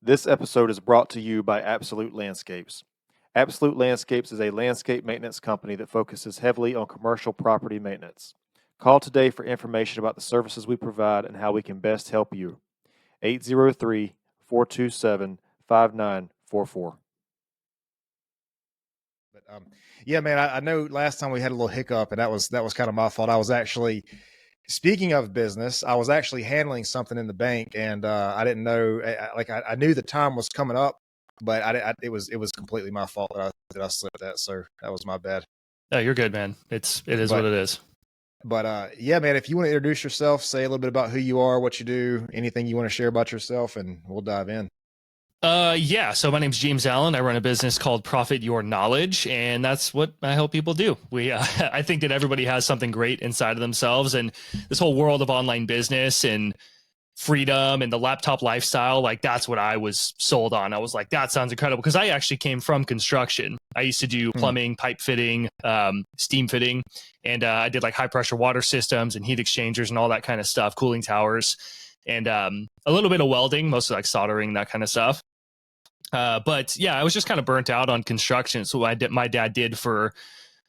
This episode is brought to you by Absolute Landscapes. Absolute Landscapes is a landscape maintenance company that focuses heavily on commercial property maintenance. Call today for information about the services we provide and how we can best help you. 803-427-5944. Yeah, man, I know last time we had a little hiccup, and that was kind of my fault. I was actually, speaking of business, I was actually handling something in the bank, and I didn't know, I knew the time was coming up, but it was completely my fault that I slipped that. So that was my bad. No, you're good, man. It is what it is. But yeah, man, if you want to introduce yourself, say a little bit about who you are, what you do, anything you want to share about yourself, and we'll dive in. Yeah. So my name's James Allen. I run a business called Profit Your Knowledge, and that's what I help people do. I think that everybody has something great inside of themselves, and this whole world of online business and freedom and the laptop lifestyle, like that's what I was sold on. I was like, that sounds incredible, because I actually came from construction. I used to do plumbing, pipe fitting, steam fitting, and I did like high pressure water systems and heat exchangers and all that kind of stuff, cooling towers, and a little bit of welding, mostly like soldering, that kind of stuff. But yeah, I was just kind of burnt out on construction. So my dad did for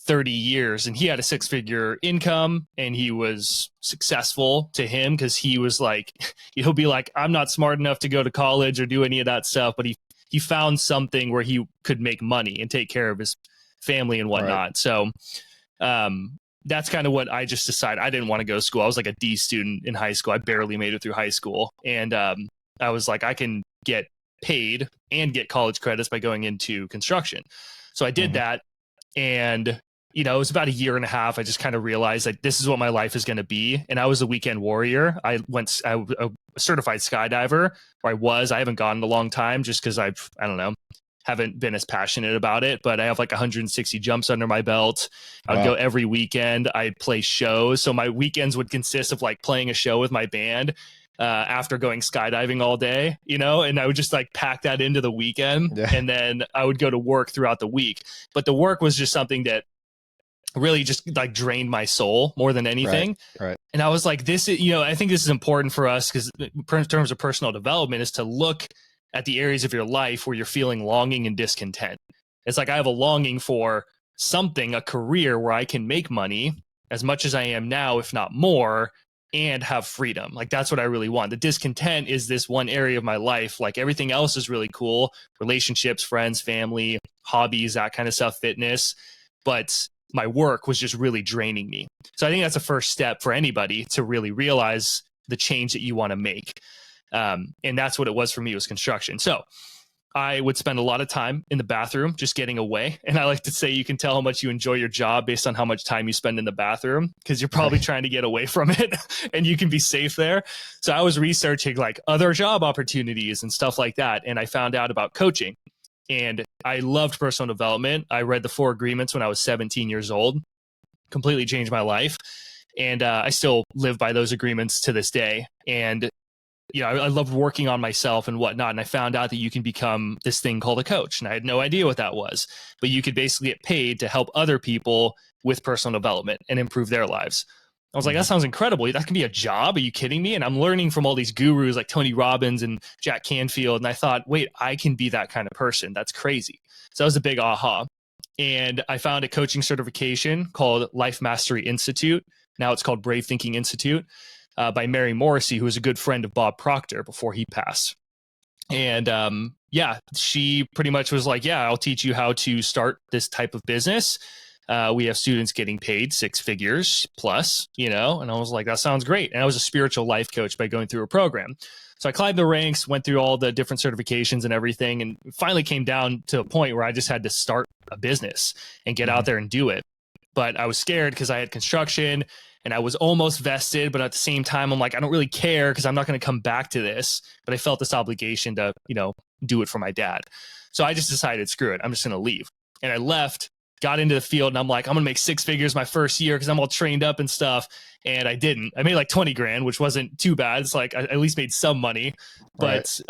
30 years, and he had a 6-figure income, and he was successful to him because he was like, he'll be like, I'm not smart enough to go to college or do any of that stuff, but he found something where he could make money and take care of his family and whatnot. Right. So that's kind of what I just decided. I didn't want to go to school. I was like a D student in high school. I barely made it through high school. And I was like, I can get paid and get college credits by going into construction. So I did that. And, you know, it was about a year and a half. I just kind of realized like this is what my life is going to be. And I was a weekend warrior. I a certified skydiver, or I haven't gone in a long time just because I don't know, haven't been as passionate about it, but I have like 160 jumps under my belt. I would go every weekend. I'd play shows. So my weekends would consist of like playing a show with my band after going skydiving all day, you know, and I would just like pack that into the weekend. Yeah. And then I would go to work throughout the week. But the work was just something that really just like drained my soul more than anything. Right. And I was like, this is, you know, I think this is important for us because in terms of personal development is to look at the areas of your life where you're feeling longing and discontent. It's like I have a longing for something, a career where I can make money as much as I am now, if not more, and have freedom. Like that's what I really want. The discontent is this one area of my life. Like everything else is really cool. Relationships, friends, family, hobbies, that kind of stuff, fitness. But my work was just really draining me. So I think that's a first step for anybody to really realize the change that you want to make. And that's what it was for me, was construction. So I would spend a lot of time in the bathroom just getting away. And I like to say you can tell how much you enjoy your job based on how much time you spend in the bathroom, because you're probably trying to get away from it and you can be safe there. So I was researching like other job opportunities and stuff like that. And I found out about coaching, and I loved personal development. I read the 4 Agreements when I was 17 years old, completely changed my life. And I still live by those agreements to this day. And you know, I loved working on myself and whatnot. And I found out that you can become this thing called a coach. And I had no idea what that was, but you could basically get paid to help other people with personal development and improve their lives. I was like, that sounds incredible. That can be a job. Are you kidding me? And I'm learning from all these gurus like Tony Robbins and Jack Canfield. And I thought, wait, I can be that kind of person. That's crazy. So that was a big aha. And I found a coaching certification called Life Mastery Institute. Now it's called Brave Thinking Institute. By Mary Morrissey, who was a good friend of Bob Proctor before he passed. And yeah, she pretty much was like, yeah, I'll teach you how to start this type of business. We have students getting paid 6 figures plus, you know, and I was like, that sounds great. And I was a spiritual life coach by going through a program. So I climbed the ranks, went through all the different certifications and everything, and finally came down to a point where I just had to start a business and get out there and do it. But I was scared because I had construction and I was almost vested, but at the same time, I'm like, I don't really care because I'm not going to come back to this. But I felt this obligation to, you know, do it for my dad. So I just decided, screw it, I'm just going to leave. And I left, got into the field, and I'm like, I'm going to make 6 figures my first year because I'm all trained up and stuff. And I didn't. I made like 20 grand, which wasn't too bad. It's like I at least made some money. But,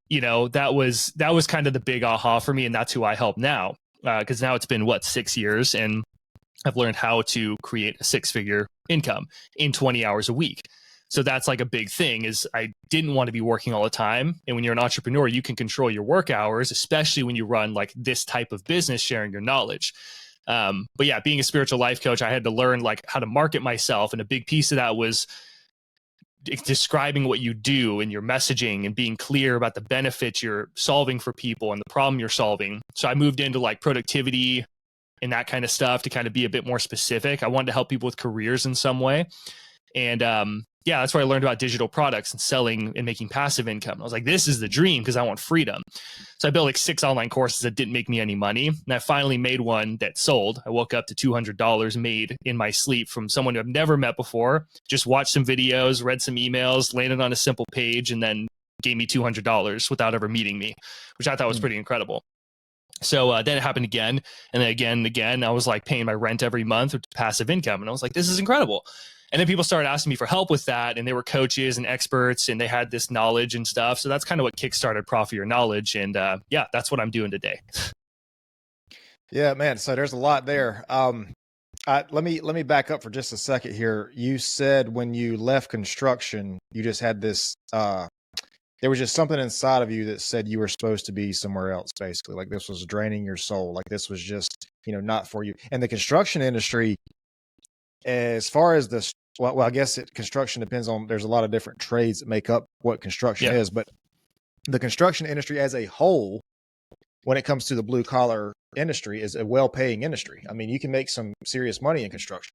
you know, that was kind of the big aha for me. And that's who I help now. Because now it's been, 6 years, and I've learned how to create a 6-figure income in 20 hours a week. So that's like a big thing is I didn't want to be working all the time. And when you're an entrepreneur, you can control your work hours, especially when you run like this type of business, sharing your knowledge. But yeah, being a spiritual life coach, I had to learn like how to market myself. And a big piece of that was describing what you do and your messaging and being clear about the benefits you're solving for people and the problem you're solving. So I moved into like productivity and that kind of stuff to kind of be a bit more specific. I wanted to help people with careers in some way. And yeah, that's where I learned about digital products and selling and making passive income. I was like, this is the dream because I want freedom. So I built like 6 online courses that didn't make me any money. And I finally made one that sold. I woke up to $200 made in my sleep from someone who I've never met before. Just watched some videos, read some emails, landed on a simple page, and then gave me $200 without ever meeting me, which I thought was pretty incredible. So then it happened again. And then again, I was like paying my rent every month with passive income. And I was like, this is incredible. And then people started asking me for help with that. And they were coaches and experts and they had this knowledge and stuff. So that's kind of what kickstarted Profit Your Knowledge. And yeah, that's what I'm doing today. Yeah, man. So there's a lot there. Let me back up for just a second here. You said when you left construction, you just had this, there was just something inside of you that said you were supposed to be somewhere else, basically. Like this was draining your soul. Like this was just, not for you. And the construction industry, as far as this, well, I guess construction depends on, there's a lot of different trades that make up what construction is, but the construction industry as a whole, when it comes to the blue collar industry, is a well-paying industry. I mean, you can make some serious money in construction.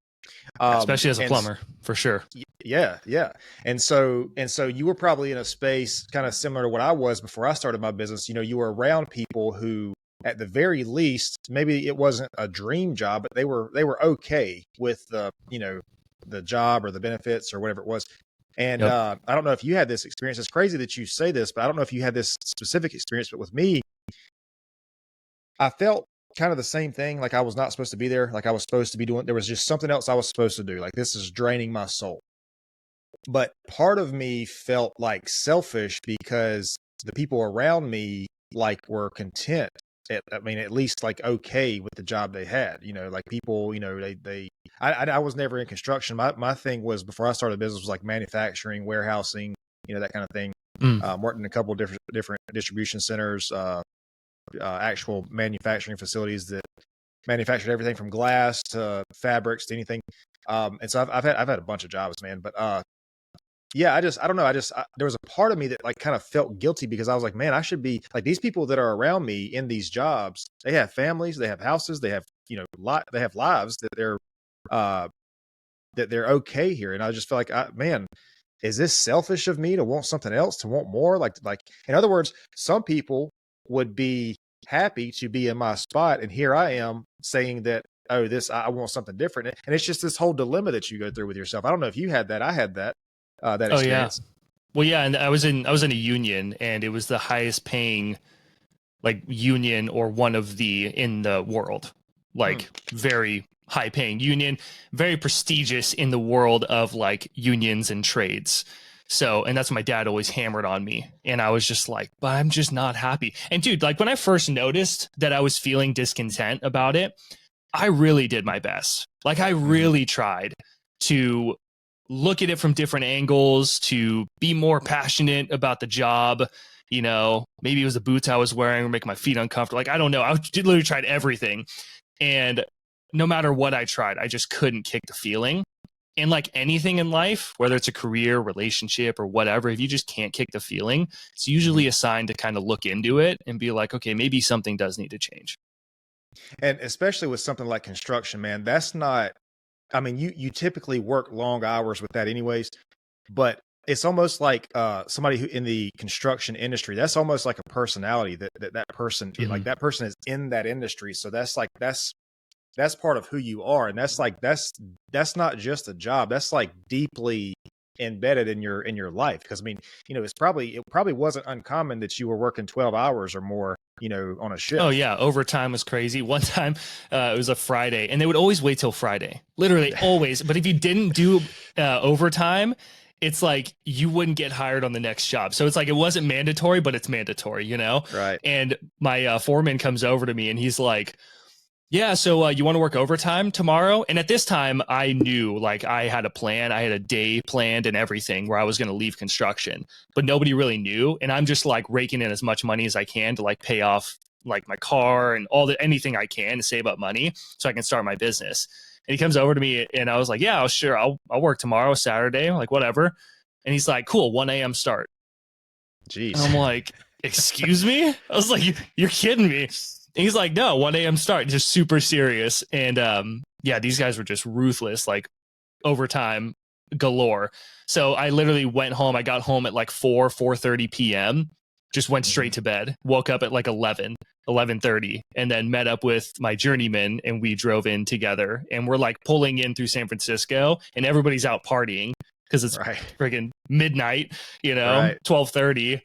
Especially as a plumber, for sure. Yeah. And so you were probably in a space kind of similar to what I was before I started my business. You were around people who, at the very least, maybe it wasn't a dream job, but they were okay with the job or the benefits or whatever it was. And I don't know if you had this experience. It's crazy that you say this, but I don't know if you had this specific experience. But with me, I felt kind of the same thing. Like I was not supposed to be there. Like I was supposed to be doing, there was just something else I was supposed to do. Like this is draining my soul. But part of me felt like selfish because the people around me like were content. At least like okay with the job they had, like people, I was never in construction. My thing was, before I started business, was like manufacturing, warehousing, that kind of thing. Worked in a couple of different distribution centers, actual manufacturing facilities that manufactured everything from glass to fabrics to anything. And so I've had a bunch of jobs, man, but yeah, I don't know. There was a part of me that like kind of felt guilty because I was like, man, I should be like these people that are around me in these jobs. They have families, they have houses, they have, they have lives that they're okay here. And I just feel like, man, is this selfish of me to want something else, to want more? Like, in other words, some people would be happy to be in my spot. And here I am saying that, oh, I want something different. And it's just this whole dilemma that you go through with yourself. I don't know if you had that. I had that. That experience. Oh, yeah. Well, yeah, and I was in a union, and it was the highest paying like union or one of the in the world, like very high paying union, very prestigious in the world of like unions and trades. So, and that's what my dad always hammered on me. And I was just like, but I'm just not happy. And dude, like when I first noticed that I was feeling discontent about it, I really did my best. Like I really tried to look at it from different angles, to be more passionate about the job. Maybe it was the boots I was wearing or making my feet uncomfortable. Like, I don't know. I literally tried everything. And no matter what I tried, I just couldn't kick the feeling. And like anything in life, whether it's a career, relationship, or whatever, if you just can't kick the feeling, it's usually a sign to kind of look into it and be like, okay, maybe something does need to change. And especially with something like construction, man, that's not, I mean, you typically work long hours with that anyways, but it's almost like somebody who in the construction industry, that's almost like a personality that person, like that person is in that industry. So that's like, that's part of who you are. And that's like, that's not just a job. That's like deeply embedded in your life. Cause I mean, it probably wasn't uncommon that you were working 12 hours or more, on a shift. Oh yeah. Overtime was crazy. One time it was a Friday and they would always wait till Friday, literally always. But if you didn't do overtime, it's like you wouldn't get hired on the next job. So it's like, it wasn't mandatory, but it's mandatory, Right. And my foreman comes over to me and he's like, Yeah, so you want to work overtime tomorrow? And at this time, I knew like I had a plan. I had a day planned and everything where I was going to leave construction, but nobody really knew. And I'm just like raking in as much money as I can to like pay off like my car and anything I can to save up money so I can start my business. And he comes over to me and I was like, yeah, sure. I'll work tomorrow, Saturday, like whatever. And he's like, cool, 1 a.m. start. Jeez. And I'm like, excuse me? I was like, you're kidding me. And he's like, no, 1 a.m. start, just super serious. And yeah, these guys were just ruthless, like overtime galore. So I literally went home. I got home at like 4:30 p.m. Just went straight to bed. Woke up at like 11:30, and then met up with my journeyman, and we drove in together. And we're like pulling in through San Francisco, and everybody's out partying because it's friggin' midnight, 12:30.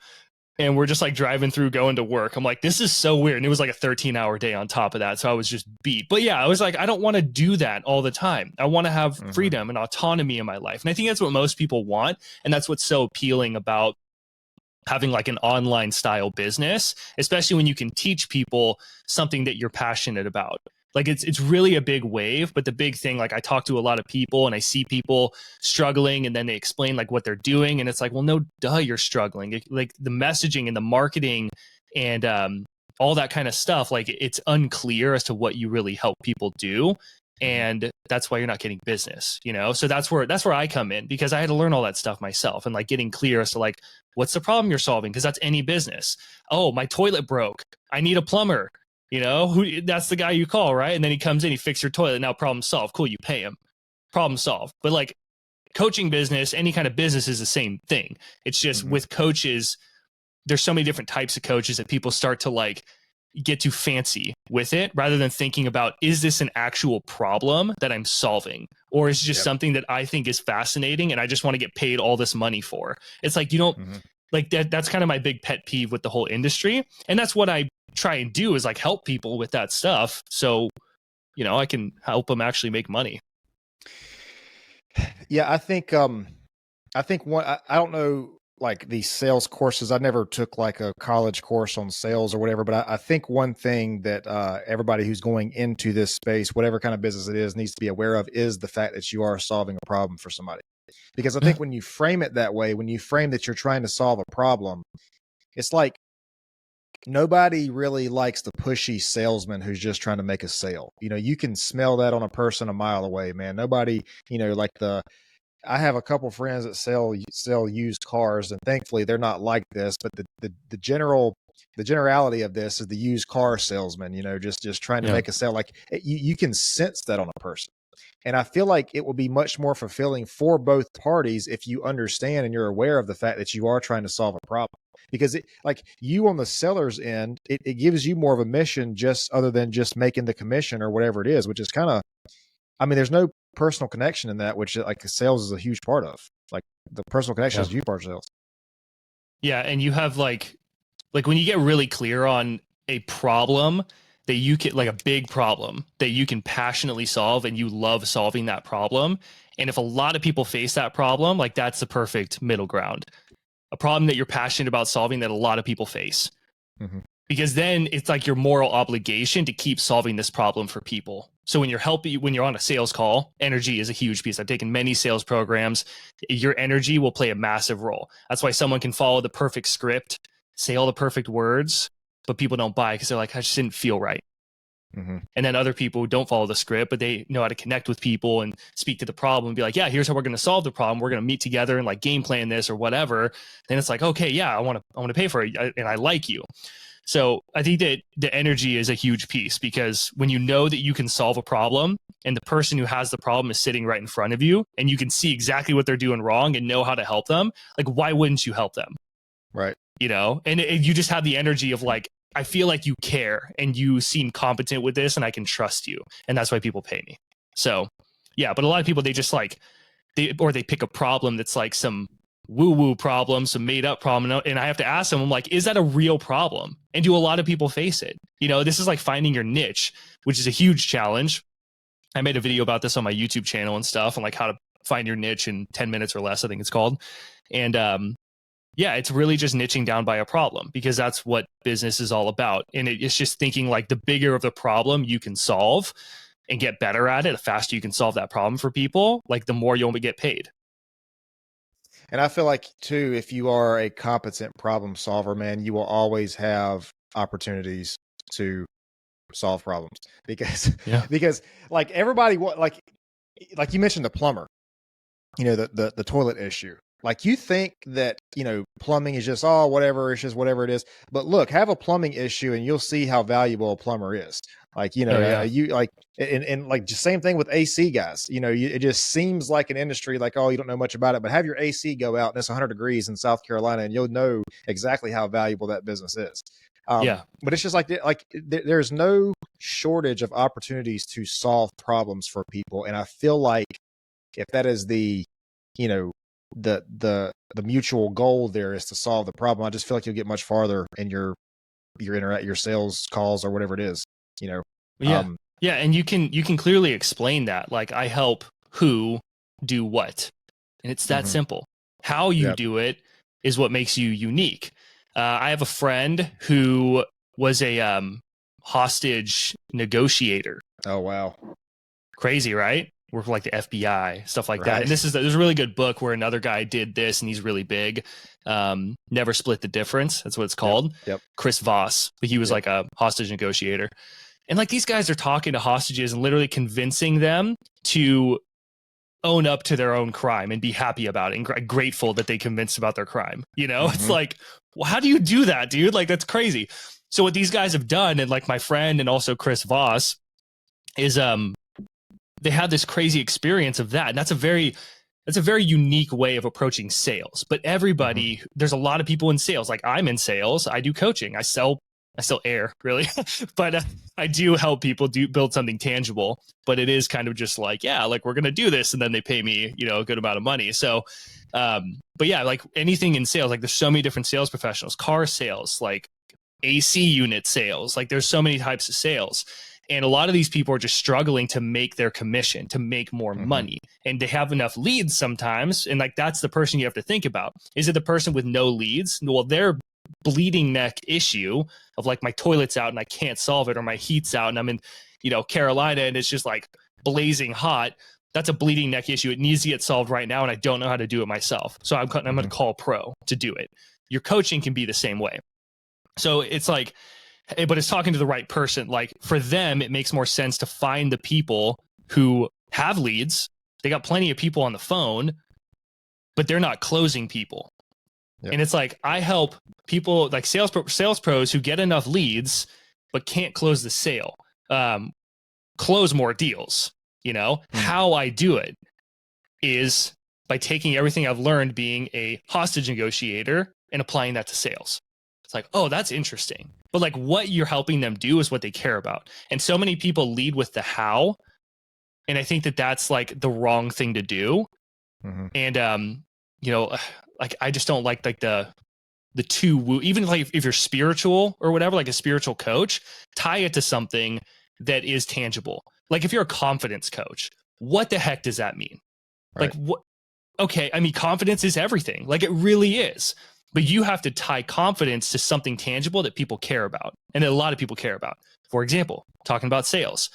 And we're just like driving through, going to work. I'm like, this is so weird. And it was like a 13-hour day on top of that. So I was just beat. But yeah, I was like, I don't want to do that all the time. I want to have freedom and autonomy in my life. And I think that's what most people want. And that's what's so appealing about having like an online style business, especially when you can teach people something that you're passionate about. Like it's really a big wave, but the big thing, like I talk to a lot of people and I see people struggling and then they explain like what they're doing. And it's like, well, no, duh, you're struggling. Like the messaging and the marketing and all that kind of stuff, like it's unclear as to what you really help people do. And that's why you're not getting business, So that's where I come in, because I had to learn all that stuff myself and like getting clear as to like, what's the problem you're solving? Because that's any business. Oh, my toilet broke. I need a plumber. That's the guy you call, right? And then he comes in, he fixes your toilet. Now problem solved. Cool, you pay him. Problem solved. But like coaching business, any kind of business is the same thing. It's just with coaches, there's so many different types of coaches that people start to like get too fancy with it rather than thinking about, is this an actual problem that I'm solving? Or is it just something that I think is fascinating and I just want to get paid all this money for? It's like, you don't like that's kind of my big pet peeve with the whole industry. And that's what I try and do is like help people with that stuff. So, I can help them actually make money. Yeah. I think one, I don't know, like these sales courses, I never took like a college course on sales or whatever, but I think one thing that everybody who's going into this space, whatever kind of business it is, needs to be aware of is the fact that you are solving a problem for somebody. Because I think when you frame it that way, when you frame that you're trying to solve a problem, it's like nobody really likes the pushy salesman who's just trying to make a sale. You can smell that on a person a mile away, man. Nobody, I have a couple friends that sell used cars, and thankfully they're not like this. But the generality of this is the used car salesman. Just trying to make a sale. Like you can sense that on a person, and I feel like it will be much more fulfilling for both parties if you understand and you're aware of the fact that you are trying to solve a problem. Because like you on the seller's end, it gives you more of a mission, just other than just making the commission or whatever it is, which is kind of, there's no personal connection in that, which like sales is a huge part of. Like the personal connection is a huge part of sales. Yeah. And you have like when you get really clear on a problem that you can, like a big problem that you can passionately solve and you love solving that problem. And if a lot of people face that problem, like that's the perfect middle ground. A problem that you're passionate about solving that a lot of people face. Because then it's like your moral obligation to keep solving this problem for people. So when you're on a sales call, energy is a huge piece. I've taken many sales programs. Your energy will play a massive role. That's why someone can follow the perfect script, say all the perfect words, but people don't buy because they're like, I just didn't feel right. And then other people don't follow the script, but they know how to connect with people and speak to the problem and be like, yeah, here's how we're going to solve the problem. We're going to meet together and like game plan this or whatever. Then it's like, okay, yeah, I want to pay for it. And I like you. So I think that the energy is a huge piece, because when you know that you can solve a problem and the person who has the problem is sitting right in front of you and you can see exactly what they're doing wrong and know how to help them, like, why wouldn't you help them? Right. And you just have the energy of like, I feel like you care and you seem competent with this and I can trust you. And that's why people pay me. So yeah, but a lot of people, they just like, they pick a problem that's like some woo-woo problem, some made-up problem, and I have to ask them, I'm like, is that a real problem? And do a lot of people face it? This is like finding your niche, which is a huge challenge. I made a video about this on my YouTube channel and stuff, and like how to find your niche in 10 minutes or less, I think it's called. And Yeah, it's really just niching down by a problem, because that's what business is all about. And it's just thinking like the bigger of the problem you can solve and get better at it, the faster you can solve that problem for people, like the more you'll get paid. And I feel like too, if you are a competent problem solver, man, you will always have opportunities to solve problems because Yeah. because like everybody like you mentioned the plumber, the toilet issue. Like you think that, plumbing is just, oh, whatever, it's just whatever it is. But look, have a plumbing issue and you'll see how valuable a plumber is. Like, Oh, yeah. you like, and like just same thing with AC guys, it just seems like an industry like, oh, you don't know much about it, but have your AC go out and it's 100 degrees in South Carolina and you'll know exactly how valuable that business is. Yeah. But it's just like there's no shortage of opportunities to solve problems for people. And I feel like if that is the, you know, the mutual goal there is to solve the problem, I just feel like you'll get much farther in your sales calls or whatever it is, Yeah. Yeah. And you can clearly explain that. Like, I help who do what. And it's that simple. How you do it is what makes you unique. I have a friend who was a hostage negotiator. Oh, wow. Crazy, right? Work for like the FBI, stuff like that. And there's a really good book where another guy did this and he's really big. Never Split the Difference. That's what it's called. Yep. Chris Voss. But he was like a hostage negotiator. And like these guys are talking to hostages and literally convincing them to own up to their own crime and be happy about it and grateful that they convinced about their crime. It's like, well, how do you do that, dude? Like, that's crazy. So what these guys have done, and like my friend and also Chris Voss, is they had this crazy experience of that. And that's a very unique way of approaching sales. But everybody, there's a lot of people in sales. Like, I'm in sales. I do coaching. I sell air, really. But I do help people build something tangible. But it is kind of just like, yeah, like we're going to do this. And then they pay me, a good amount of money. So, but yeah, like anything in sales, like there's so many different sales professionals, car sales, like AC unit sales, like there's so many types of sales. And a lot of these people are just struggling to make their commission, to make more money. And they have enough leads sometimes. And like, that's the person you have to think about. Is it the person with no leads? Well, their bleeding neck issue of like, my toilet's out and I can't solve it, or my heat's out and I'm in, Carolina and it's just like blazing hot. That's a bleeding neck issue. It needs to get solved right now. And I don't know how to do it myself. So I'm going to call a pro to do it. Your coaching can be the same way. So it's like, but it's talking to the right person. Like, for them, it makes more sense to find the people who have leads. They got plenty of people on the phone, but they're not closing people. Yep. And it's like, I help people like sales pros who get enough leads, but can't close the sale, close more deals. How I do it is by taking everything I've learned being a hostage negotiator and applying that to sales. It's like, oh, that's interesting. But like, what you're helping them do is what they care about. And so many people lead with the how. And I think that that's like the wrong thing to do. And, like, I just don't like the two woo, even like if you're spiritual or whatever, like a spiritual coach, tie it to something that is tangible. Like, if you're a confidence coach, what the heck does that mean? Right. Like, what? Okay. I mean, confidence is everything. Like, it really is. But you have to tie confidence to something tangible that people care about, and that a lot of people care about. For example, talking about sales,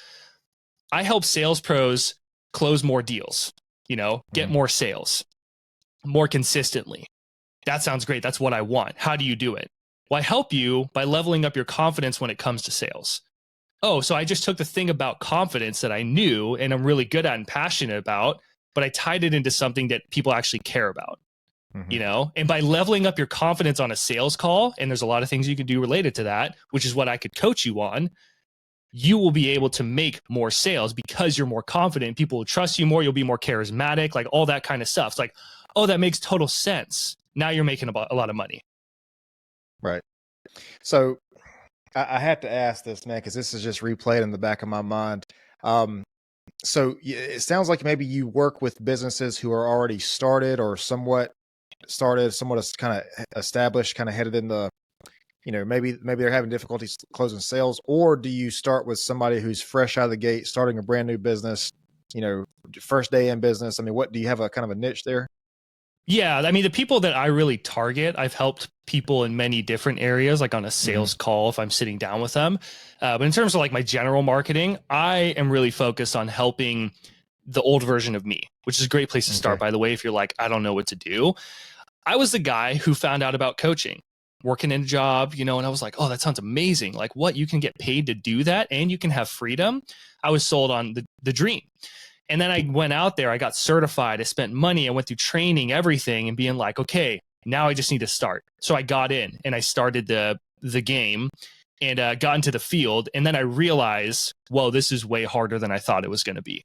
I help sales pros close more deals, get more sales more consistently. That sounds great. That's what I want. How do you do it? Well, I help you by leveling up your confidence when it comes to sales. Oh, so I just took the thing about confidence that I knew and I'm really good at and passionate about, but I tied it into something that people actually care about. And by leveling up your confidence on a sales call, and there's a lot of things you can do related to that, which is what I could coach you on, you will be able to make more sales because you're more confident. People will trust you more. You'll be more charismatic, like all that kind of stuff. It's like, oh, that makes total sense. Now you're making a lot of money. Right. So I have to ask this, man, because this is just replayed in the back of my mind. So it sounds like maybe you work with businesses who are already started or somewhat kind of established, kind of headed in the, maybe they're having difficulties closing sales, or do you start with somebody who's fresh out of the gate, starting a brand new business, first day in business? I mean, what do you have a kind of a niche there? Yeah, I mean, the people that I really target, I've helped people in many different areas, like on a sales call if I'm sitting down with them. But in terms of like my general marketing, I am really focused on helping the old version of me, which is a great place to start, by the way, if you're like, I don't know what to do. I was the guy who found out about coaching, working in a job, and I was like, oh, that sounds amazing. Like, what? You can get paid to do that and you can have freedom. I was sold on the dream. And then I went out there, I got certified, I spent money, I went through training, everything, and being like, okay, now I just need to start. So I got in and I started the game and got into the field. And then I realized, whoa, this is way harder than I thought it was going to be.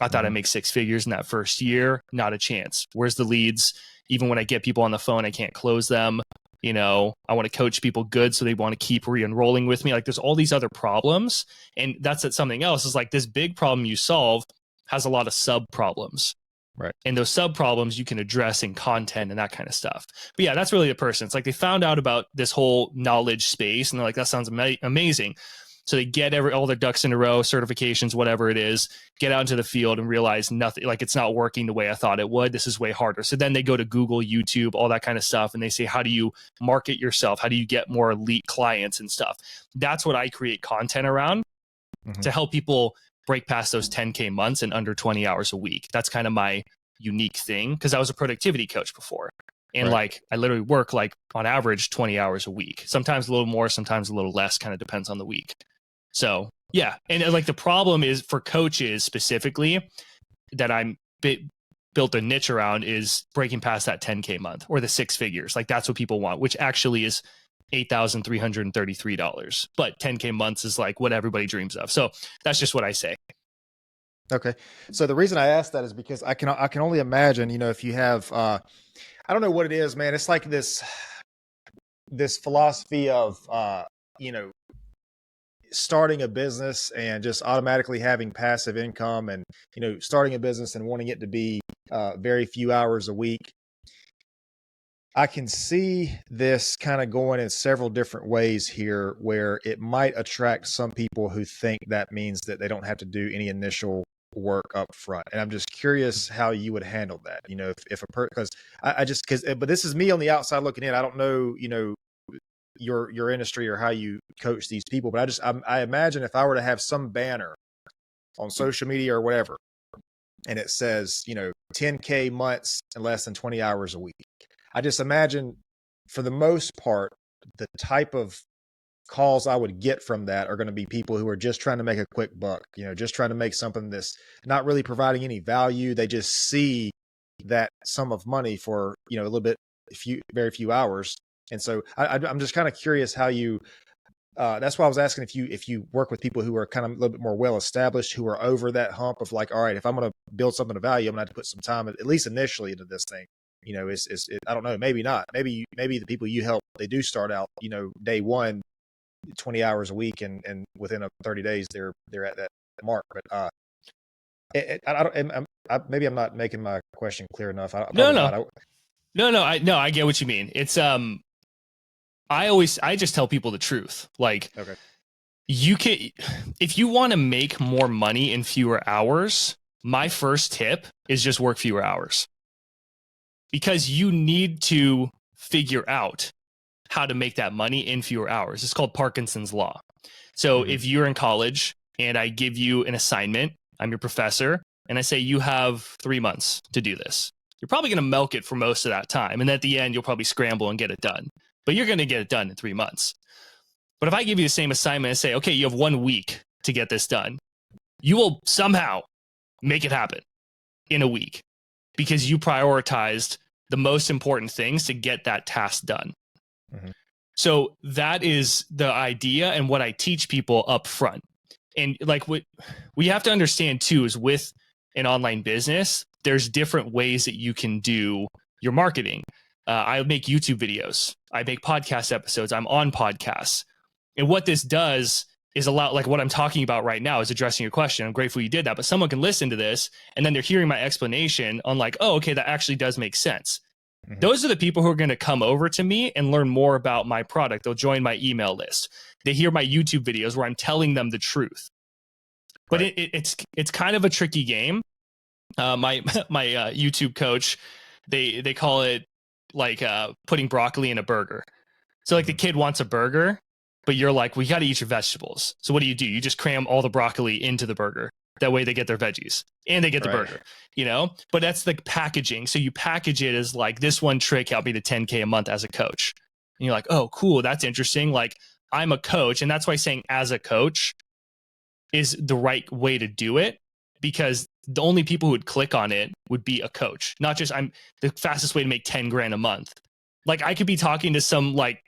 I thought I'd make 6 figures in that first year. Not a chance. Where's the leads? Even when I get people on the phone, I can't close them. I want to coach people good, so they want to keep re-enrolling with me. Like, there's all these other problems. And that's something else is like this big problem you solve has a lot of sub problems. Right. And those sub problems you can address in content and that kind of stuff. But yeah, that's really the person. It's like they found out about this whole knowledge space and they're like, that sounds amazing. So they get all their ducks in a row, certifications, whatever it is, get out into the field and realize nothing, like it's not working the way I thought it would. This is way harder. So then they go to Google, YouTube, all that kind of stuff. And they say, how do you market yourself? How do you get more elite clients and stuff? That's what I create content around to help people break past those 10K months in under 20 hours a week. That's kind of my unique thing because I was a productivity coach before. And like I literally work like on average 20 hours a week, sometimes a little more, sometimes a little less, kind of depends on the week. So yeah. And like the problem is for coaches specifically that I'm built a niche around is breaking past that 10K month or the 6 figures. Like that's what people want, which actually is $8,333. But 10K months is like what everybody dreams of. So that's just what I say. Okay. So the reason I asked that is because I can only imagine, if you have, I don't know what it is, man. It's like this philosophy of, starting a business and just automatically having passive income and, starting a business and wanting it to be very few hours a week. I can see this kind of going in several different ways here where it might attract some people who think that means that they don't have to do any initial work up front. And I'm just curious how you would handle that, if because but this is me on the outside looking in. I don't know, your industry or how you coach these people, but I imagine if I were to have some banner on social media or whatever, and it says, 10K months and less than 20 hours a week. I just imagine for the most part, the type of calls I would get from that are going to be people who are just trying to make a quick buck, just trying to make something that's not really providing any value. They just see that sum of money for, a little bit, very few hours. And so I'm just kind of curious how you, that's why I was asking if you work with people who are kind of a little bit more well-established, who are over that hump of like, all right, if I'm going to build something of value, I'm going to have to put some time, at least initially, into this thing. I don't know, maybe not. Maybe the people you help, they do start out, day one, 20 hours a week, and within 30 days, they're at that mark. But maybe I'm not making my question clear enough. No, I get what you mean. It's I just tell people the truth. Like, okay, you can, if you want to make more money in fewer hours, my first tip is just work fewer hours. Because you need to figure out how to make that money in fewer hours. It's called Parkinson's Law. So if you're in college and I give you an assignment, I'm your professor, and I say you have 3 months to do this. You're probably going to milk it for most of that time. And at the end, you'll probably scramble and get it done. But you're going to get it done in 3 months. But if I give you the same assignment and say, okay, you have 1 week to get this done, you will somehow make it happen in a week because you prioritized the most important things to get that task done. So that is the idea and what I teach people up front. And like what we have to understand too is with an online business, there's different ways that you can do your marketing. I make YouTube videos. I make podcast episodes. I'm on podcasts. And what this does is allow, like what I'm talking about right now is addressing your question. I'm grateful you did that, but someone can listen to this and then they're hearing my explanation on like, oh, okay, that actually does make sense. Those are the people who are going to come over to me and learn more about my product. They'll join my email list. They hear my YouTube videos where I'm telling them the truth. But it's kind of a tricky game. My YouTube coach, they call it like putting broccoli in a burger. So like the kid wants a burger, but you're like, well, you got to eat your vegetables. So what do? You just cram all the broccoli into the burger. That way they get their veggies and they get the burger, but that's the packaging. So you package it as like, this one trick helped me to 10K a month as a coach. And you're like, oh, cool. That's interesting. Like, I'm a coach. And that's why saying as a coach is the right way to do it, because the only people who would click on it would be a coach, not just I'm the fastest way to make 10 grand a month. Like I could be talking to some like,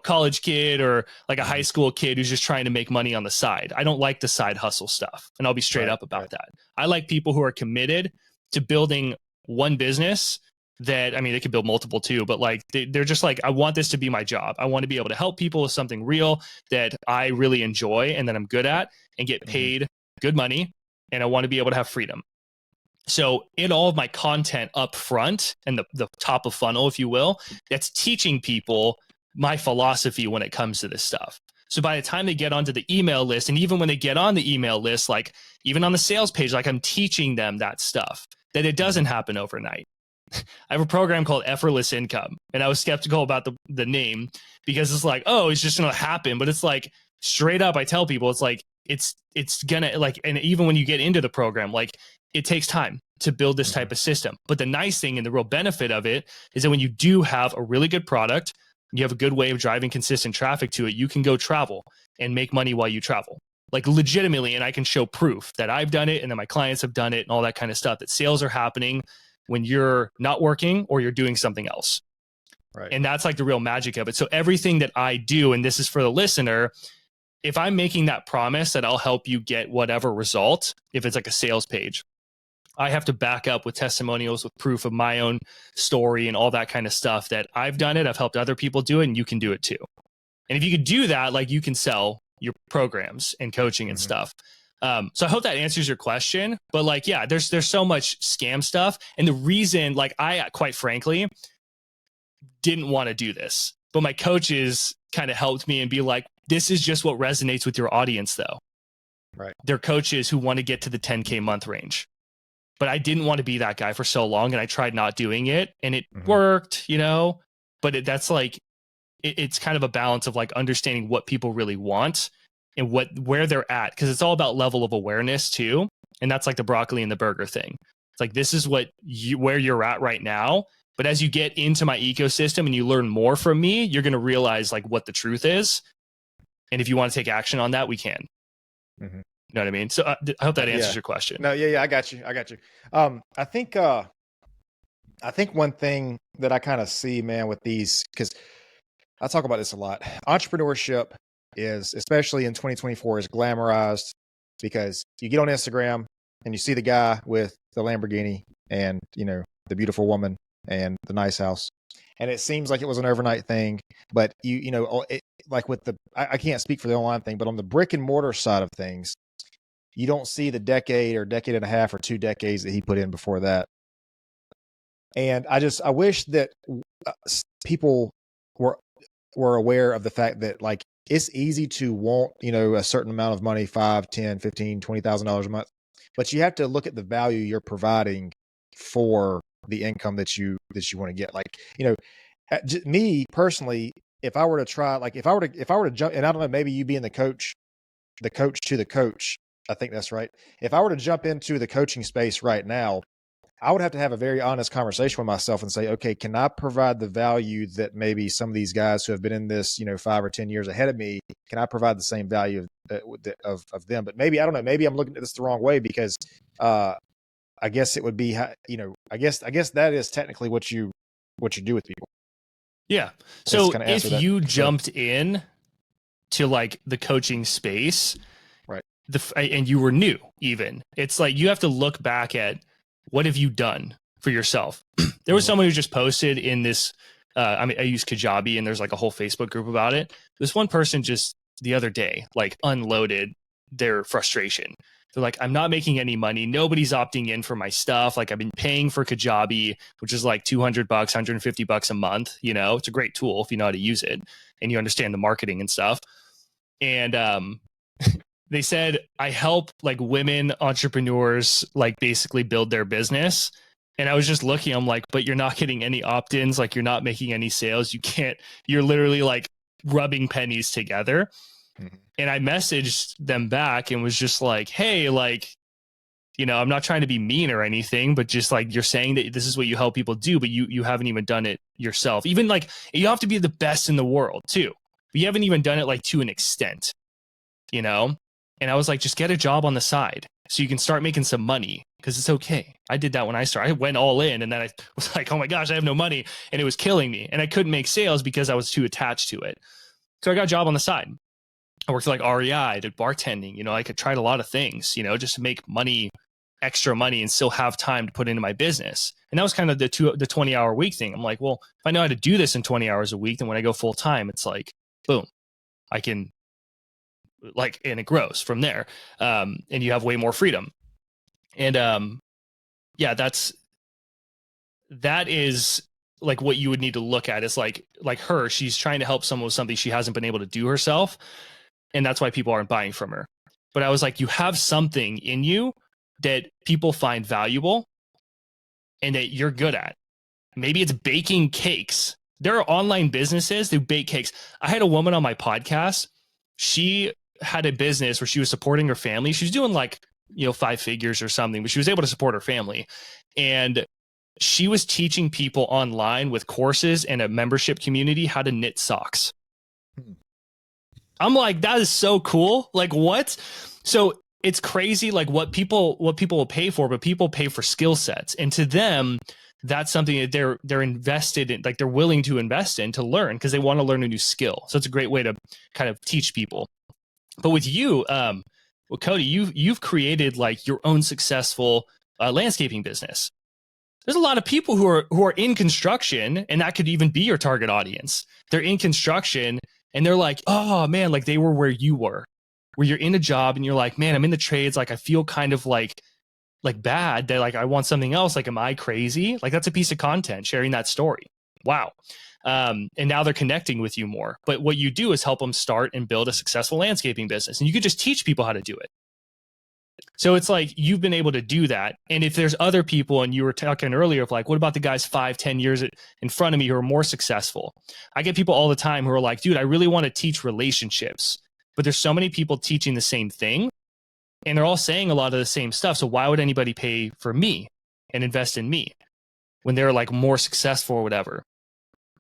college kid or like a high school kid who's just trying to make money on the side. I don't like the side hustle stuff. And I'll be straight up about that. I like people who are committed to building one business that, I mean, they could build multiple too, but like, they're just like, I want this to be my job. I want to be able to help people with something real that I really enjoy and that I'm good at and get paid good money. And I want to be able to have freedom. So in all of my content up front and the top of funnel, if you will, that's teaching people my philosophy when it comes to this stuff. So by the time they get onto the email list, and even when they get on the email list, like even on the sales page, like I'm teaching them that stuff, that it doesn't happen overnight. I have a program called Effortless Income, and I was skeptical about the name because it's like, oh, it's just going to happen. But it's like straight up, I tell people, it's like, it's gonna like, and even when you get into the program, like it takes time to build this type of system. But the nice thing and the real benefit of it is that when you do have a really good product, you have a good way of driving consistent traffic to it, you can go travel and make money while you travel, like legitimately. And I can show proof that I've done it and that my clients have done it and all that kind of stuff, that sales are happening when you're not working or you're doing something else. Right. And that's like the real magic of it. So everything that I do, and this is for the listener, if I'm making that promise that I'll help you get whatever result, if it's like a sales page, I have to back up with testimonials, with proof of my own story and all that kind of stuff, that I've done it, I've helped other people do it, and you can do it too. And if you could do that, like you can sell your programs and coaching and stuff. So I hope that answers your question. But like, yeah, there's so much scam stuff. And the reason, like, I quite frankly didn't want to do this, but my coaches kind of helped me and be like, this is just what resonates with your audience though. Right. They're coaches who want to get to the 10K month range. But I didn't want to be that guy for so long, and I tried not doing it, and it worked, but that's like, it's kind of a balance of like understanding what people really want and where they're at. Because it's all about level of awareness too. And that's like the broccoli and the burger thing. It's like, this is where you're at right now. But as you get into my ecosystem and you learn more from me, you're going to realize like what the truth is. And if you want to take action on that, we can. You know what I mean? So I hope that answers your question. No, yeah, I got you. I think one thing that I kind of see, man, with these, because I talk about this a lot, entrepreneurship is, especially in 2024, is glamorized, because you get on Instagram and you see the guy with the Lamborghini and, the beautiful woman and the nice house. And it seems like it was an overnight thing, but like with I can't speak for the online thing, but on the brick and mortar side of things, you don't see the decade or decade and a half or 2 decades that he put in before that. And I wish that people were aware of the fact that like, it's easy to want, a certain amount of money, $5, $10, $15, $20,000 a month, but you have to look at the value you're providing for the income that you want to get. Like, me personally, if I were to try, like if I were to jump, and I don't know, maybe you being the coach to the coach, I think that's right. If I were to jump into the coaching space right now, I would have to have a very honest conversation with myself and say, okay, can I provide the value that maybe some of these guys who have been in this, 5 or 10 years ahead of me, can I provide the same value of them? But maybe, I don't know, maybe I'm looking at this the wrong way, because I guess it would be, I guess that is technically what you do with people. Yeah. So if you jumped in to like the coaching space, right, and you were new, even, it's like you have to look back at what have you done for yourself. There was someone who just posted in this. I use Kajabi, and there's like a whole Facebook group about it. This one person just the other day like unloaded their frustration. They're like, I'm not making any money. Nobody's opting in for my stuff. Like, I've been paying for Kajabi, which is like $200, $150 a month. It's a great tool if you know how to use it and you understand the marketing and stuff. And they said, I help like women entrepreneurs, like basically build their business. And I was just looking, I'm like, but you're not getting any opt-ins. Like, you're not making any sales. You're literally like rubbing pennies together. Mhm. And I messaged them back and was just like, hey, like, I'm not trying to be mean or anything, but just like, you're saying that this is what you help people do, but you haven't even done it yourself. Even like, you have to be the best in the world too. But you haven't even done it like to an extent, And I was like, just get a job on the side so you can start making some money, because it's okay. I did that when I started. I went all in, and then I was like, oh my gosh, I have no money, and it was killing me. And I couldn't make sales because I was too attached to it. So I got a job on the side. I worked like REI, I did bartending, I could try a lot of things, just to make money, extra money, and still have time to put into my business. And that was kind of the 20-hour week thing. I'm like, well, if I know how to do this in 20 hours a week, then when I go full time, it's like, boom, I can and it grows from there. And you have way more freedom. And yeah, that is like what you would need to look at is like her, she's trying to help someone with something she hasn't been able to do herself. And that's why people aren't buying from her. But I was like, you have something in you that people find valuable and that you're good at. Maybe it's baking cakes. There are online businesses who bake cakes. I had a woman on my podcast. She had a business where she was supporting her family. She was doing like, 5 figures or something, but she was able to support her family. And she was teaching people online with courses and a membership community how to knit socks. I'm like, that is so cool. Like, what? So it's crazy, like what people will pay for, but people pay for skill sets. And to them, that's something that they're invested in, like they're willing to invest in to learn because they want to learn a new skill. So it's a great way to kind of teach people. But with you, well, Cody, you've created like your own successful landscaping business. There's a lot of people who are in construction, and that could even be your target audience. They're in construction and they're like, oh man, like they were where you were, where you're in a job and you're like, man, I'm in the trades. Like I feel kind of like bad that like I want something else. Like, am I crazy? Like that's a piece of content, sharing that story. Wow. And now they're connecting with you more. But what you do is help them start and build a successful landscaping business. And you could just teach people how to do it. So it's like you've been able to do that. And if there's other people, and you were talking earlier of like, what about the guys 5-10 years in front of me who are more successful? I get people all the time who are like, dude, I really want to teach relationships, but there's so many people teaching the same thing and they're all saying a lot of the same stuff. So why would anybody pay for me and invest in me when they're like more successful or whatever?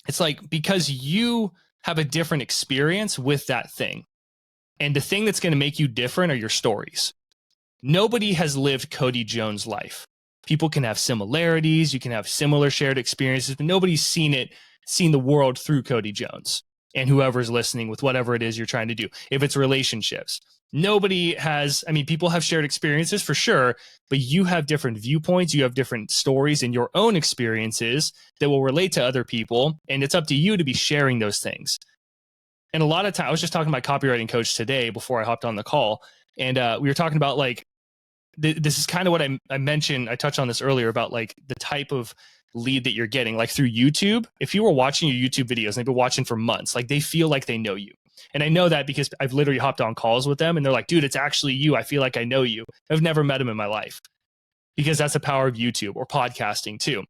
It's like, because you have a different experience with that thing. And the thing that's going to make you different are your stories. Nobody has lived Cody Jones' life. People can have similarities. You can have similar shared experiences, but nobody's seen the world through Cody Jones and whoever's listening with whatever it is you're trying to do. If it's relationships, nobody has, people have shared experiences for sure, but you have different viewpoints. You have different stories and your own experiences that will relate to other people. And it's up to you to be sharing those things. And a lot of time, I was just talking to my copywriting coach today before I hopped on the call. And we were talking about like, this is kind of what I mentioned. I touched on this earlier about like the type of lead that you're getting, like through YouTube. If you were watching your YouTube videos and they've been watching for months, like they feel like they know you. And I know that because I've literally hopped on calls with them and they're like, dude, it's actually you. I feel like I know you. I've never met him in my life, because that's the power of YouTube or podcasting too.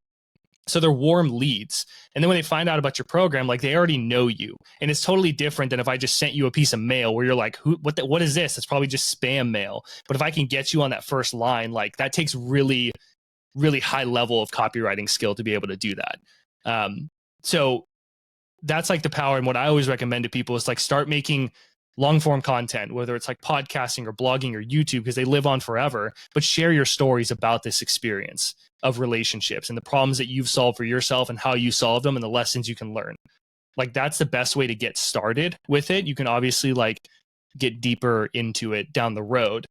So they're warm leads. And then when they find out about your program, like they already know you. And it's totally different than if I just sent you a piece of mail where you're like, what is this? It's probably just spam mail. But if I can get you on that first line, like that takes really, really high level of copywriting skill to be able to do that. So that's like the power. And what I always recommend to people is like start making long form content, whether it's like podcasting or blogging or YouTube, because they live on forever, but share your stories about this experience of relationships and the problems that you've solved for yourself and how you solve them and the lessons you can learn. Like that's the best way to get started with it. You can obviously like get deeper into it down the road.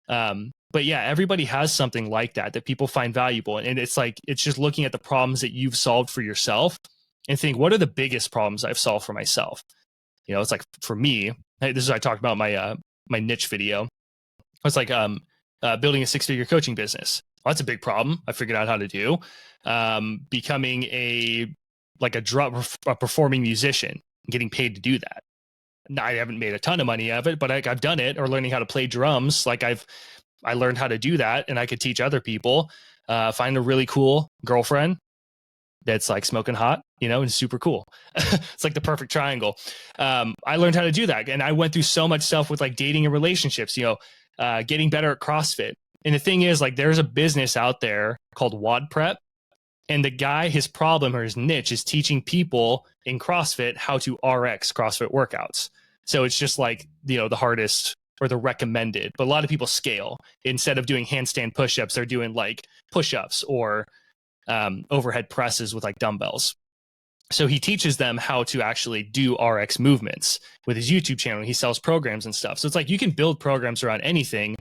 But yeah, everybody has something like that people find valuable. And it's like, it's just looking at the problems that you've solved for yourself and think, what are the biggest problems I've solved for myself? It's like for me, this is, I talked about my niche video. It's like building a 6-figure coaching business. Well, that's a big problem I figured out how to do. Becoming a performing musician, getting paid to do that. Now, I haven't made a ton of money of it, but I've done it. Or learning how to play drums. Like I learned how to do that and I could teach other people. find a really cool girlfriend that's like smoking hot, and super cool. It's like the perfect triangle. I learned how to do that. And I went through so much stuff with like dating and relationships, getting better at CrossFit. And the thing is, like, there's a business out there called WOD Prep. And the guy, his problem or his niche is teaching people in CrossFit how to RX CrossFit workouts. So it's just like, the hardest or the recommended, but a lot of people scale. Instead of doing handstand push-ups, they're doing like push-ups or overhead presses with like dumbbells. So he teaches them how to actually do RX movements with his YouTube channel. He sells programs and stuff. So it's like you can build programs around anything.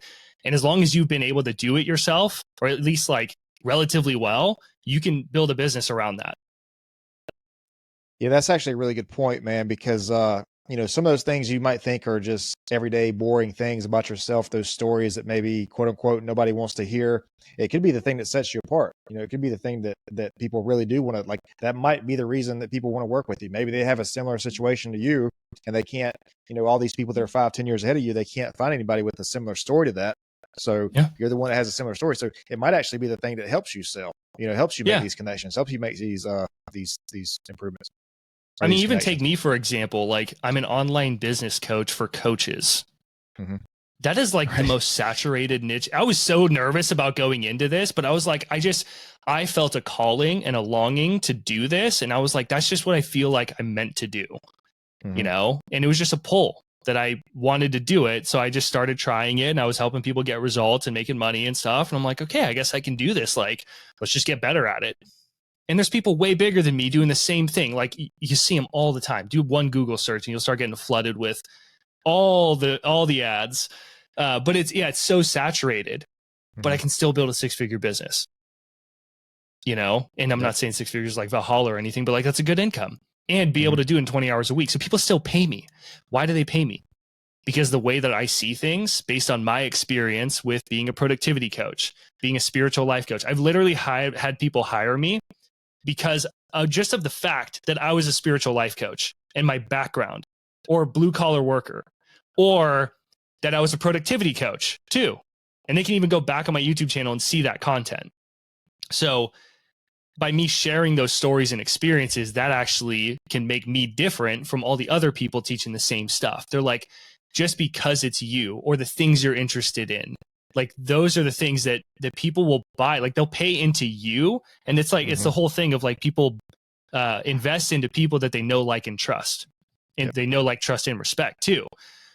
And as long as you've been able to do it yourself, or at least like relatively well, you can build a business around that. Yeah, that's actually a really good point, man, because some of those things you might think are just everyday boring things about yourself, those stories that maybe quote unquote nobody wants to hear. It could be the thing that sets you apart. It could be the thing that people really do want to, like, that might be the reason that people want to work with you. Maybe they have a similar situation to you and they can't, all these people that are 5-10 years ahead of you, they can't find anybody with a similar story to that. So yeah, you're the one that has a similar story. So it might actually be the thing that helps you sell, helps you make these connections, helps you make these improvements. I mean, even take me, for example, like I'm an online business coach for coaches. Mm-hmm. That is like the most saturated niche. I was so nervous about going into this, but I was like, I felt a calling and a longing to do this. And I was like, that's just what I feel like I'm meant to do, and it was just a pull that I wanted to do it. So I just started trying it and I was helping people get results and making money and stuff. And I'm like, okay, I guess I can do this. Like, let's just get better at it. And there's people way bigger than me doing the same thing. Like you see them all the time. Do one Google search and you'll start getting flooded with all the ads. But it's so saturated, but I can still build a 6-figure business, and I'm not saying 6 figures like Valhalla or anything, but like that's a good income and be able to do it in 20 hours a week. So people still pay me. Why do they pay me? Because the way that I see things based on my experience with being a productivity coach, being a spiritual life coach, I've literally had people hire me because just of the fact that I was a spiritual life coach and my background, or blue collar worker, or that I was a productivity coach too. And they can even go back on my YouTube channel and see that content. So by me sharing those stories and experiences, that actually can make me different from all the other people teaching the same stuff. They're like, just because it's you or the things you're interested in, like those are the things that people will buy. Like they'll pay into you. And it's like, it's the whole thing of like people invest into people that they know, like, and trust. And they know, like, trust, and respect too.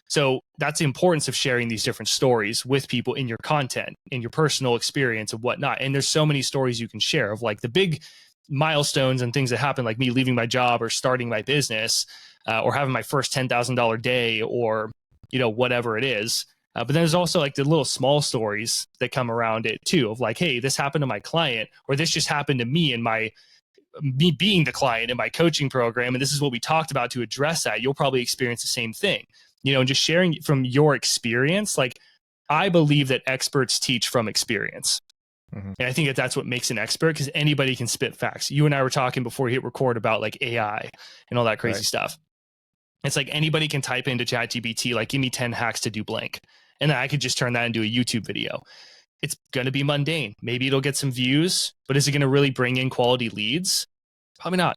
So that's the importance of sharing these different stories with people in your content, in your personal experience and whatnot. And there's so many stories you can share of like the big milestones and things that happen, like me leaving my job or starting my business or having my first $10,000 day or, whatever it is. But then there's also like the little small stories that come around it too of like, hey, this happened to my client, or this just happened to me and me being the client in my coaching program. And this is what we talked about to address that. You'll probably experience the same thing, and just sharing from your experience. Like, I believe that experts teach from experience. And I think that's what makes an expert, because anybody can spit facts. You and I were talking before we hit record about like AI and all that crazy stuff. It's like anybody can type into ChatGPT, like, give me 10 hacks to do blank. And then I could just turn that into a YouTube video. It's going to be mundane. Maybe it'll get some views, but is it going to really bring in quality leads? Probably not.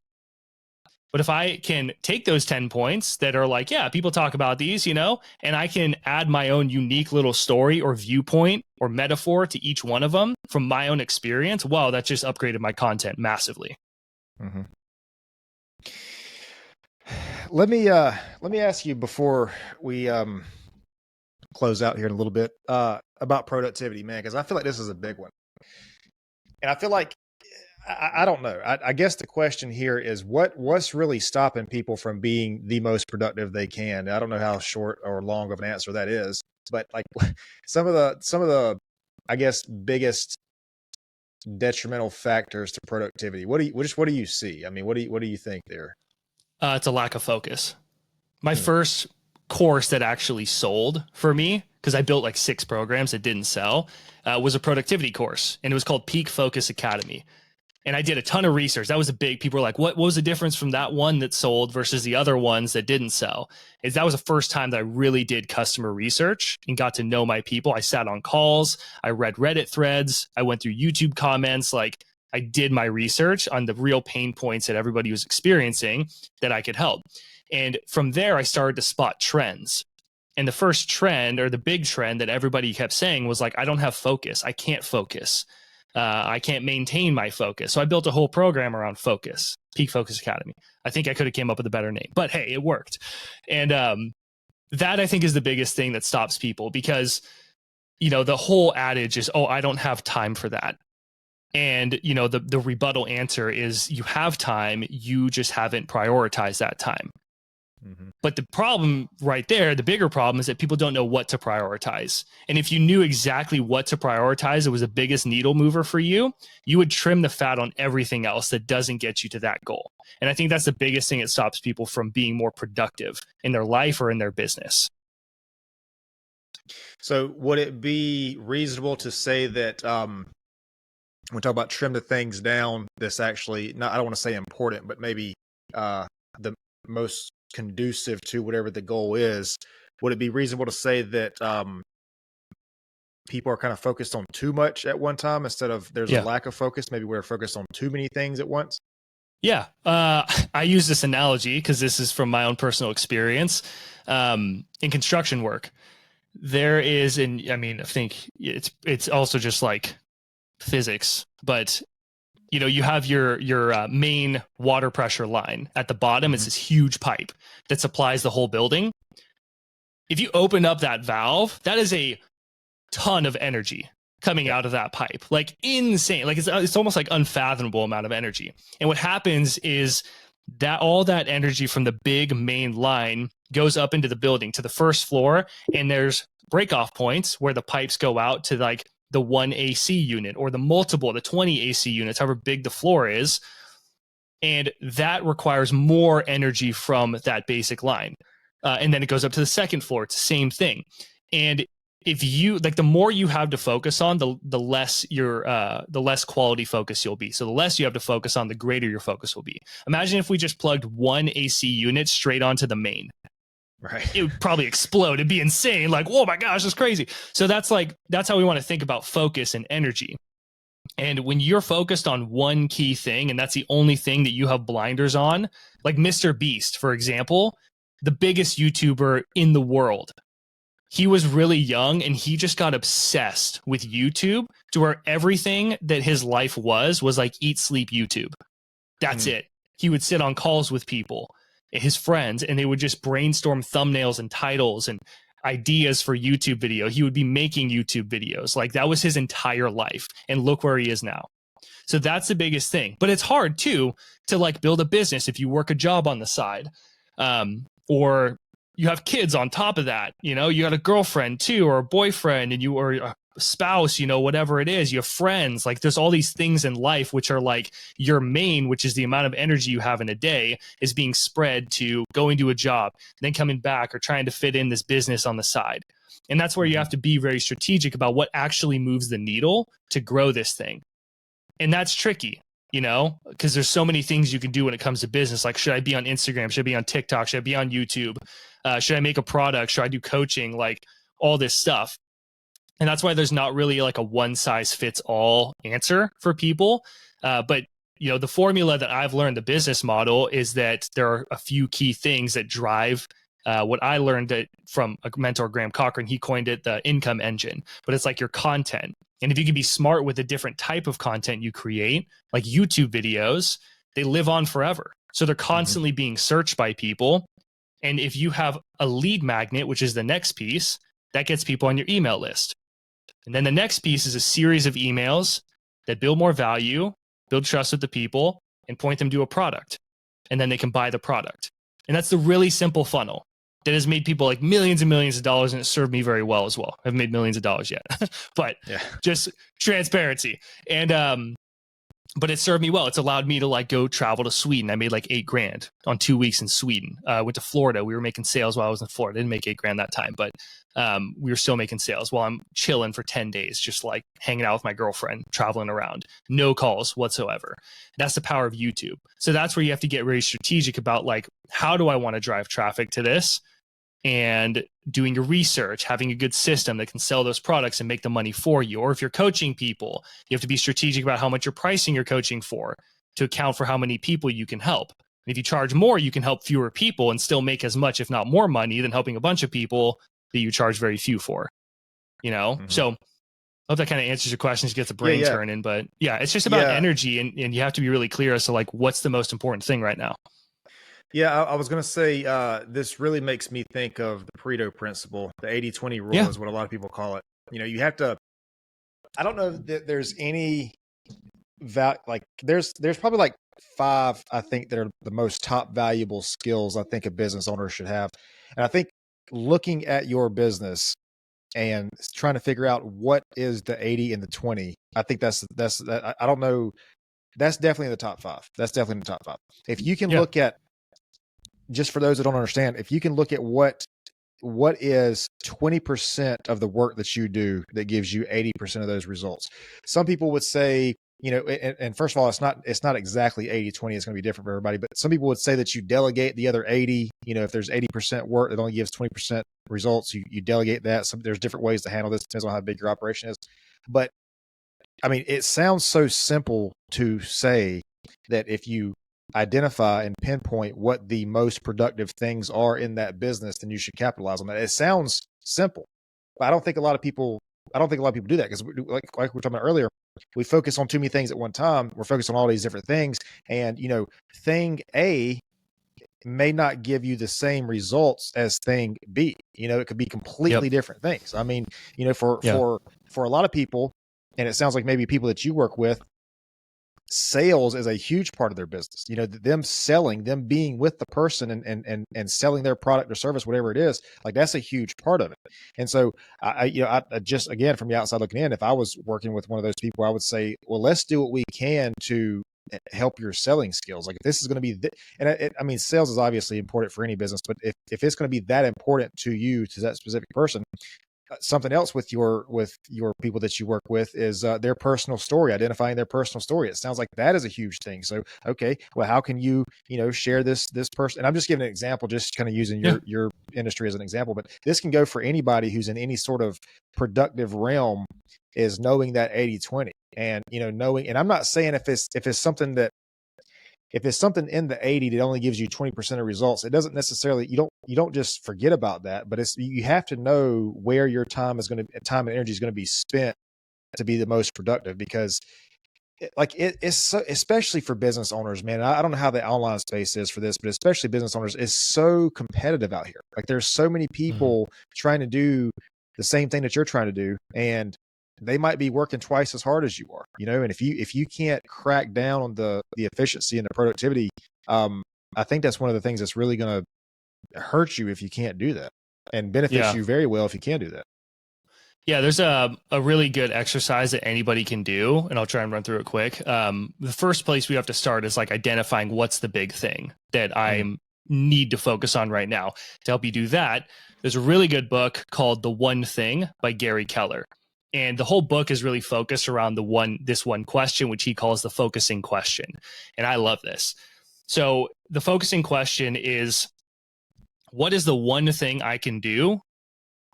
But if I can take those 10 points that are like, yeah, people talk about these, and I can add my own unique little story or viewpoint or metaphor to each one of them from my own experience, wow, that just upgraded my content massively. Let me ask you before we close out here in a little bit about productivity, man, because I feel like this is a big one. And I feel like, I don't know. I guess the question here is what's really stopping people from being the most productive they can? I don't know how short or long of an answer that is, but like some of the I guess biggest detrimental factors to productivity. What do you see? I mean, what do you think there? It's a lack of focus. My first course that actually sold for me, because I built like 6 programs that didn't sell, was a productivity course, and it was called Peak Focus Academy. And I did a ton of research. That was a big, people were like, what was the difference from that one that sold versus the other ones that didn't sell? Is that was the first time that I really did customer research and got to know my people. I sat on calls. I read Reddit threads. I went through YouTube comments. Like, I did my research on the real pain points that everybody was experiencing that I could help. And from there, I started to spot trends. And the first trend, or the big trend that everybody kept saying, was like, I don't have focus. I can't focus. I can't maintain my focus. So I built a whole program around focus, Peak Focus Academy. I think I could have came up with a better name, but hey, it worked. And that, I think, is the biggest thing that stops people, because, you know, the whole adage is, oh, I don't have time for that. And, you know, the rebuttal answer is, you have time, you just haven't prioritized that time. Mm-hmm. But the problem right there, the bigger problem, is that people don't know what to prioritize. And if you knew exactly what to prioritize, it was the biggest needle mover for you, you would trim the fat on everything else that doesn't get you to that goal. And I think that's the biggest thing that stops people from being more productive in their life or in their business. So would it be reasonable to say that when we talk about trim the things down, that's actually not, I don't want to say important, but maybe the most conducive to whatever the goal is, would it be reasonable to say that people are kind of focused on too much at one time instead of there's a lack of focus? Maybe we're focused on too many things at once. Yeah. I use this analogy because this is from my own personal experience. In construction work, there is, and I mean, I think it's also just like physics, but you know, you have your main water pressure line at the bottom. Mm-hmm. It's this huge pipe that supplies the whole building. If you open up that valve, that is a ton of energy coming out of that pipe, like insane. Like it's almost like unfathomable amount of energy. And what happens is that all that energy from the big main line goes up into the building to the first floor, and there's break-off points where the pipes go out to like the 1 AC unit or the 20 AC units, however big the floor is. And that requires more energy from that basic line. And then it goes up to the second floor. It's the same thing. And if you like, the more you have to focus on, the less the less quality focus you'll be. So the less you have to focus on, the greater your focus will be. Imagine if we just plugged 1 AC unit straight onto the main. Right. It would probably explode. It'd be insane. Like, oh my gosh, that's crazy. So that's how we want to think about focus and energy. And when you're focused on one key thing, and that's the only thing that you have blinders on, like Mr. Beast, for example, the biggest YouTuber in the world, he was really young and he just got obsessed with YouTube to where everything that his life was like eat, sleep, YouTube. That's it. He would sit on calls with people, his friends, and they would just brainstorm thumbnails and titles and ideas for YouTube video. He would be making YouTube videos. Like that was his entire life. And look where he is now. So that's the biggest thing. But it's hard too to like build a business if you work a job on the side, or you have kids on top of that. You know, you got a girlfriend too, or a boyfriend, and you or a spouse, you know, whatever it is, you have friends. Like there's all these things in life which are like your main, which is the amount of energy you have in a day, is being spread to going to a job, then coming back, or trying to fit in this business on the side. And that's where you have to be very strategic about what actually moves the needle to grow this thing. And that's tricky, you know, because there's so many things you can do when it comes to business. Like, should I be on Instagram? Should I be on TikTok? Should I be on YouTube? Should I make a product? Should I do coaching? Like all this stuff. And that's why there's not really like a one size fits all answer for people. But, you know, the formula that I've learned, the business model, is that there are a few key things that drive what I learned from a mentor, Graham Cochran. He coined it the income engine, but it's like your content. And if you can be smart with the different type of content you create, like YouTube videos, they live on forever. So they're constantly being searched by people. And if you have a lead magnet, which is the next piece, that gets people on your email list. And then the next piece is a series of emails that build more value, build trust with the people, and point them to a product. And then they can buy the product. And that's the really simple funnel that has made people like millions and millions of dollars, and it served me very well as well. I haven't made millions of dollars yet, but just transparency. And but it served me well. It's allowed me to like go travel to Sweden. I made like $8,000 on 2 weeks in Sweden. Went to Florida. We were making sales while I was in Florida. I didn't make $8,000 that time, but we were still making sales while I'm chilling for 10 days, just like hanging out with my girlfriend, traveling around, no calls whatsoever. That's the power of YouTube. So that's where you have to get very strategic about like, how do I want to drive traffic to this? And doing your research, having a good system that can sell those products and make the money for you. Or if you're coaching people, you have to be strategic about how much you're pricing your coaching for to account for how many people you can help. And if you charge more, you can help fewer people and still make as much, if not more money than helping a bunch of people that you charge very few for, you know? Mhm. So I hope that kind of answers your questions, gets the brain turning. But yeah, it's just about energy, and you have to be really clear as to like, what's the most important thing right now? Yeah, I was going to say, this really makes me think of the Pareto principle. The 80-20 rule is what a lot of people call it. You know, you have to, I don't know that there's any like there's probably like 5, I think, that are the most top valuable skills I think a business owner should have. And I think looking at your business and trying to figure out what is the 80 and the 20, I think that's I don't know. That's definitely in the top 5. That's definitely in the top 5. If you can look at, just for those that don't understand, if you can look at what is 20% of the work that you do that gives you 80% of those results. Some people would say, you know, and first of all, it's not exactly 80-20. It's going to be different for everybody, but some people would say that you delegate the other 80. You know, if there's 80% work that only gives 20% results, you delegate that. There's different ways to handle this. Depends on how big your operation is. But I mean, it sounds so simple to say that if you identify and pinpoint what the most productive things are in that business, then you should capitalize on that. It sounds simple, but I don't think a lot of people do that, because like we were talking about earlier, we focus on too many things at one time. We're focused on all these different things, and you know, thing A may not give you the same results as thing B. You know, it could be completely different things. I mean, you know, for a lot of people, and it sounds like maybe people that you work with, sales is a huge part of their business. You know, them being with the person and selling their product or service, whatever it is, like that's a huge part of it. And so I just, again, from the outside looking in, if I was working with one of those people, I would say, well, let's do what we can to help your selling skills. Like if this is going to be, I mean, sales is obviously important for any business, but if it's going to be that important to you, to that specific person, something else with your people that you work with is their personal story, identifying their personal story. It sounds like that is a huge thing. So, okay, well, how can you share this person? And I'm just giving an example, just kind of using your industry as an example, but this can go for anybody who's in any sort of productive realm, is knowing that 80-20, and knowing. And I'm not saying if it's something in the 80 that only gives you 20% of results, it doesn't necessarily, you don't just forget about that, but you have to know where your time and energy is going to be spent to be the most productive, because it's so, especially for business owners, man. I don't know how the online space is for this, but especially business owners, is so competitive out here. Like there's so many people trying to do the same thing that you're trying to do, and they might be working twice as hard as you are, and if you can't crack down on the efficiency and the productivity, I think that's one of the things that's really going to hurt you if you can't do that, and benefits you very well if you can do that. Yeah, there's a really good exercise that anybody can do, and I'll try and run through it quick. The first place we have to start is like identifying what's the big thing that I need to focus on right now. To help you do that, there's a really good book called The One Thing by Gary Keller. And the whole book is really focused around this one question, which he calls the focusing question. And I love this. So the focusing question is, what is the one thing I can do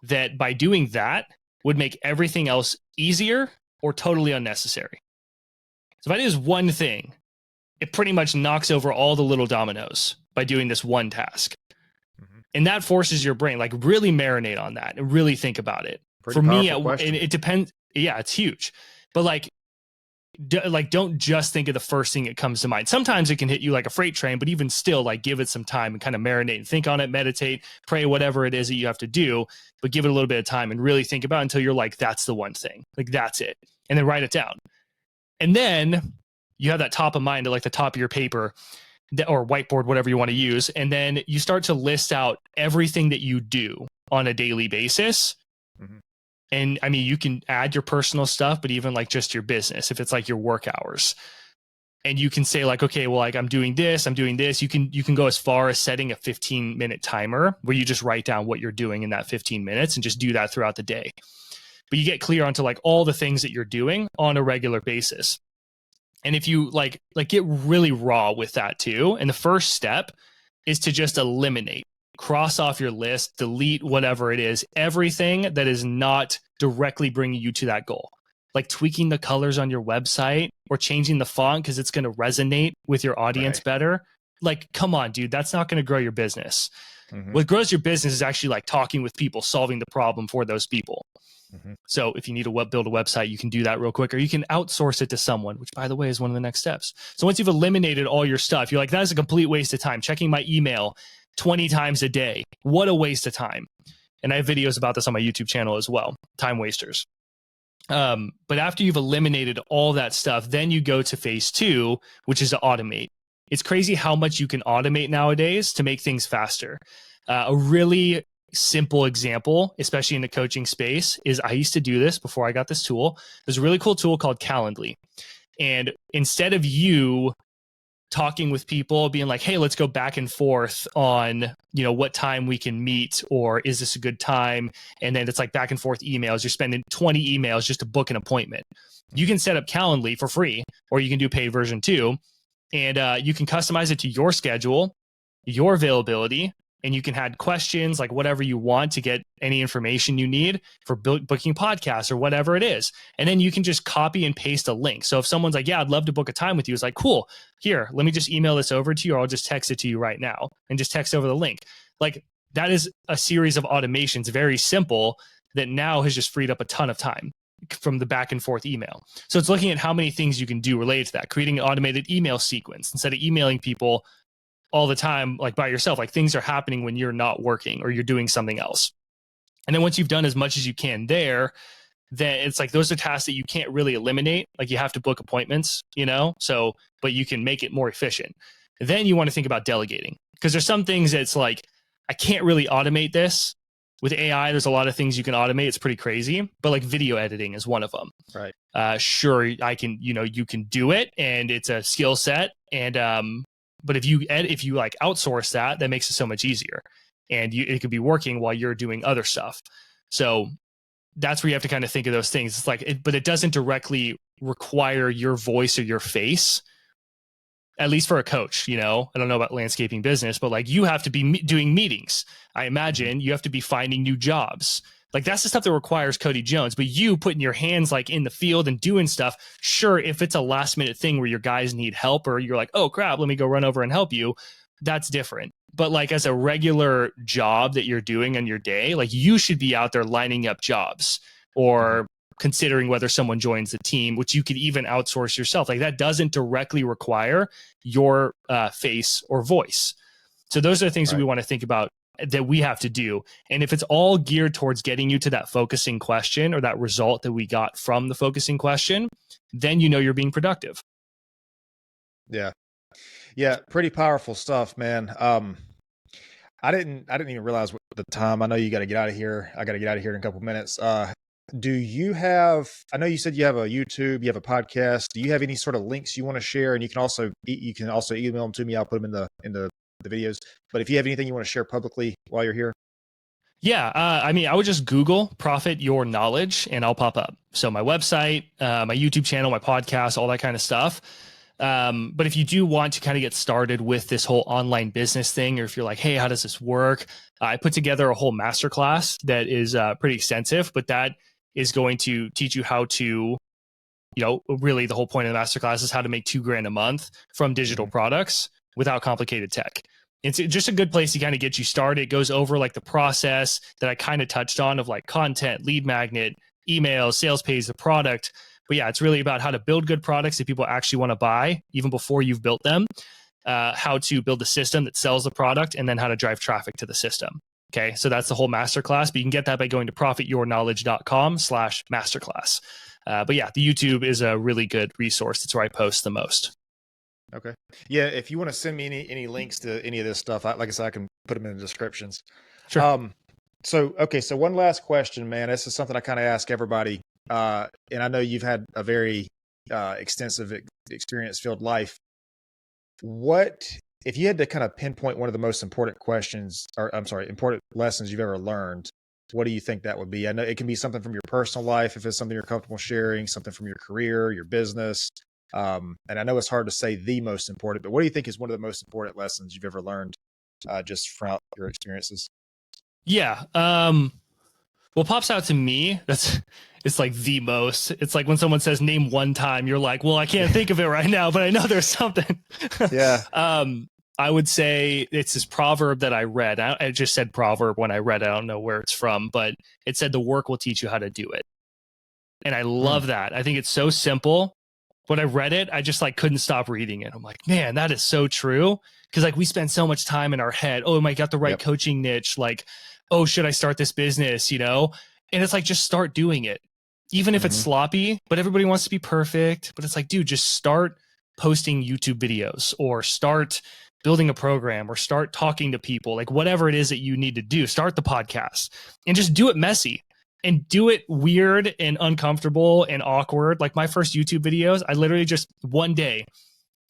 that by doing that would make everything else easier or totally unnecessary? So if I do this one thing, it pretty much knocks over all the little dominoes by doing this one task. And that forces your brain, like really marinate on that and really think about it. For me, it depends. Yeah, it's huge. But don't just think of the first thing that comes to mind. Sometimes it can hit you like a freight train, but even still, like give it some time and kind of marinate and think on it, meditate, pray, whatever it is that you have to do, but give it a little bit of time and really think about it until you're like, that's the one thing. Like, that's it. And then write it down. And then you have that top of mind at like the top of your paper or whiteboard, whatever you want to use. And then you start to list out everything that you do on a daily basis. And I mean, you can add your personal stuff, but even like just your business, if it's like your work hours, and you can say like, okay, well, like I'm doing this. You can go as far as setting a 15-minute timer where you just write down what you're doing in that 15 minutes and just do that throughout the day. But you get clear onto like all the things that you're doing on a regular basis. And if you like get really raw with that too, and the first step is to just eliminate, cross off your list, delete whatever it is, everything that is not directly bringing you to that goal. Like tweaking the colors on your website or changing the font because it's going to resonate with your audience better. Like, come on, dude, that's not going to grow your business. What grows your business is actually like talking with people, solving the problem for those people. So if you need to build a website, you can do that real quick, or you can outsource it to someone, which by the way is one of the next steps. So once you've eliminated all your stuff, you're like, that is a complete waste of time. Checking my email 20 times a day. What a waste of time. And I have videos about this on my YouTube channel as well. Time wasters. But after you've eliminated all that stuff, then you go to phase 2, which is to automate. It's crazy how much you can automate nowadays to make things faster. A really simple example, especially in the coaching space, is I used to do this before I got this tool. There's a really cool tool called Calendly. And instead of you talking with people, being like, hey, let's go back and forth on, what time we can meet, or is this a good time? And then it's like back and forth emails. You're spending 20 emails just to book an appointment. You can set up Calendly for free, or you can do paid version too. And you can customize it to your schedule, your availability, and you can add questions, like whatever you want to get any information you need for booking podcasts or whatever it is. And then you can just copy and paste a link. So if someone's like, yeah, I'd love to book a time with you, it's like, cool, here, let me just email this over to you, or I'll just text it to you right now, and just text over the link. Like, that is a series of automations, very simple, that now has just freed up a ton of time from the back and forth email. So it's looking at how many things you can do related to that, creating an automated email sequence instead of emailing people all the time, like by yourself. Like, things are happening when you're not working or you're doing something else. And then once you've done as much as you can there, then it's like those are tasks that you can't really eliminate. Like, you have to book appointments, so, but you can make it more efficient. Then you want to think about delegating, because there's some things that's like, I can't really automate this. With AI, there's a lot of things you can automate. It's pretty crazy, but like video editing is one of them. Right. Sure, I can, you can do it, and it's a skill set. And but if you like outsource that makes it so much easier, and it could be working while you're doing other stuff. So that's where you have to kind of think of those things. It's like, but it doesn't directly require your voice or your face, at least for a coach. I don't know about landscaping business, but like, you have to be doing meetings. I imagine you have to be finding new jobs. Like, that's the stuff that requires Cody Jones. But you putting your hands like in the field and doing stuff, sure, if it's a last minute thing where your guys need help, or you're like, oh crap, let me go run over and help you, that's different. But like, as a regular job that you're doing in your day, like, you should be out there lining up jobs, or considering whether someone joins the team, which you could even outsource yourself. Like, that doesn't directly require your face or voice. So those are the things that we want to think about, that we have to do. And if it's all geared towards getting you to that focusing question, or that result that we got from the focusing question, then you're being productive. Yeah. Pretty powerful stuff, man. I didn't even realize what the time. I know you got to get out of here. I got to get out of here in a couple minutes. Do you have, I know you said you have a YouTube, you have a podcast. Do you have any sort of links you want to share? And you can also email them to me. I'll put them in the videos. But if you have anything you want to share publicly while you're here. Yeah. I would just Google Profit Your Knowledge and I'll pop up. So my website, my YouTube channel, my podcast, all that kind of stuff. But if you do want to kind of get started with this whole online business thing, or if you're like, hey, how does this work? I put together a whole masterclass that is pretty extensive, but that is going to teach you how to, really the whole point of the masterclass is how to make $2,000 a month from digital products without complicated tech. It's just a good place to kind of get you started. It goes over like the process that I kind of touched on of like content, lead magnet, email, sales page, the product. But yeah, it's really about how to build good products that people actually want to buy even before you've built them, how to build a system that sells the product, and then how to drive traffic to the system. Okay, so that's the whole masterclass, but you can get that by going to profityourknowledge.com/masterclass. But yeah, the YouTube is a really good resource. That's where I post the most. Okay. Yeah, if you want to send me any links to any of this stuff, like I said, I can put them in the descriptions. Sure. So one last question, man. This is something I kind of ask everybody. And I know you've had a very extensive experience filled life. What, if you had to kind of pinpoint one of the most important questions, or I'm sorry, important lessons you've ever learned, what do you think that would be? I know it can be something from your personal life, if it's something you're comfortable sharing, something from your career, your business. And I know it's hard to say the most important, but what do you think is one of the most important lessons you've ever learned just from your experiences? Yeah. What pops out to me, it's like the most. It's like when someone says name one time, you're like, well, I can't think of it right now, but I know there's something. Yeah. I would say it's this proverb that I read. I just said proverb when I read it. I don't know where it's from, but it said the work will teach you how to do it. And I love that. I think it's so simple. When I read it, I just like couldn't stop reading it. I'm like, man, that is so true. Cause like we spend so much time in our head. Oh, am I got the right coaching niche? Like, oh, should I start this business? You know? And it's like, just start doing it. Even if it's sloppy, but everybody wants to be perfect. But it's like, dude, just start posting YouTube videos or start building a program or start talking to people, like whatever it is that you need to do, start the podcast and just do it messy and do it weird and uncomfortable and awkward. Like my first YouTube videos, I literally just one day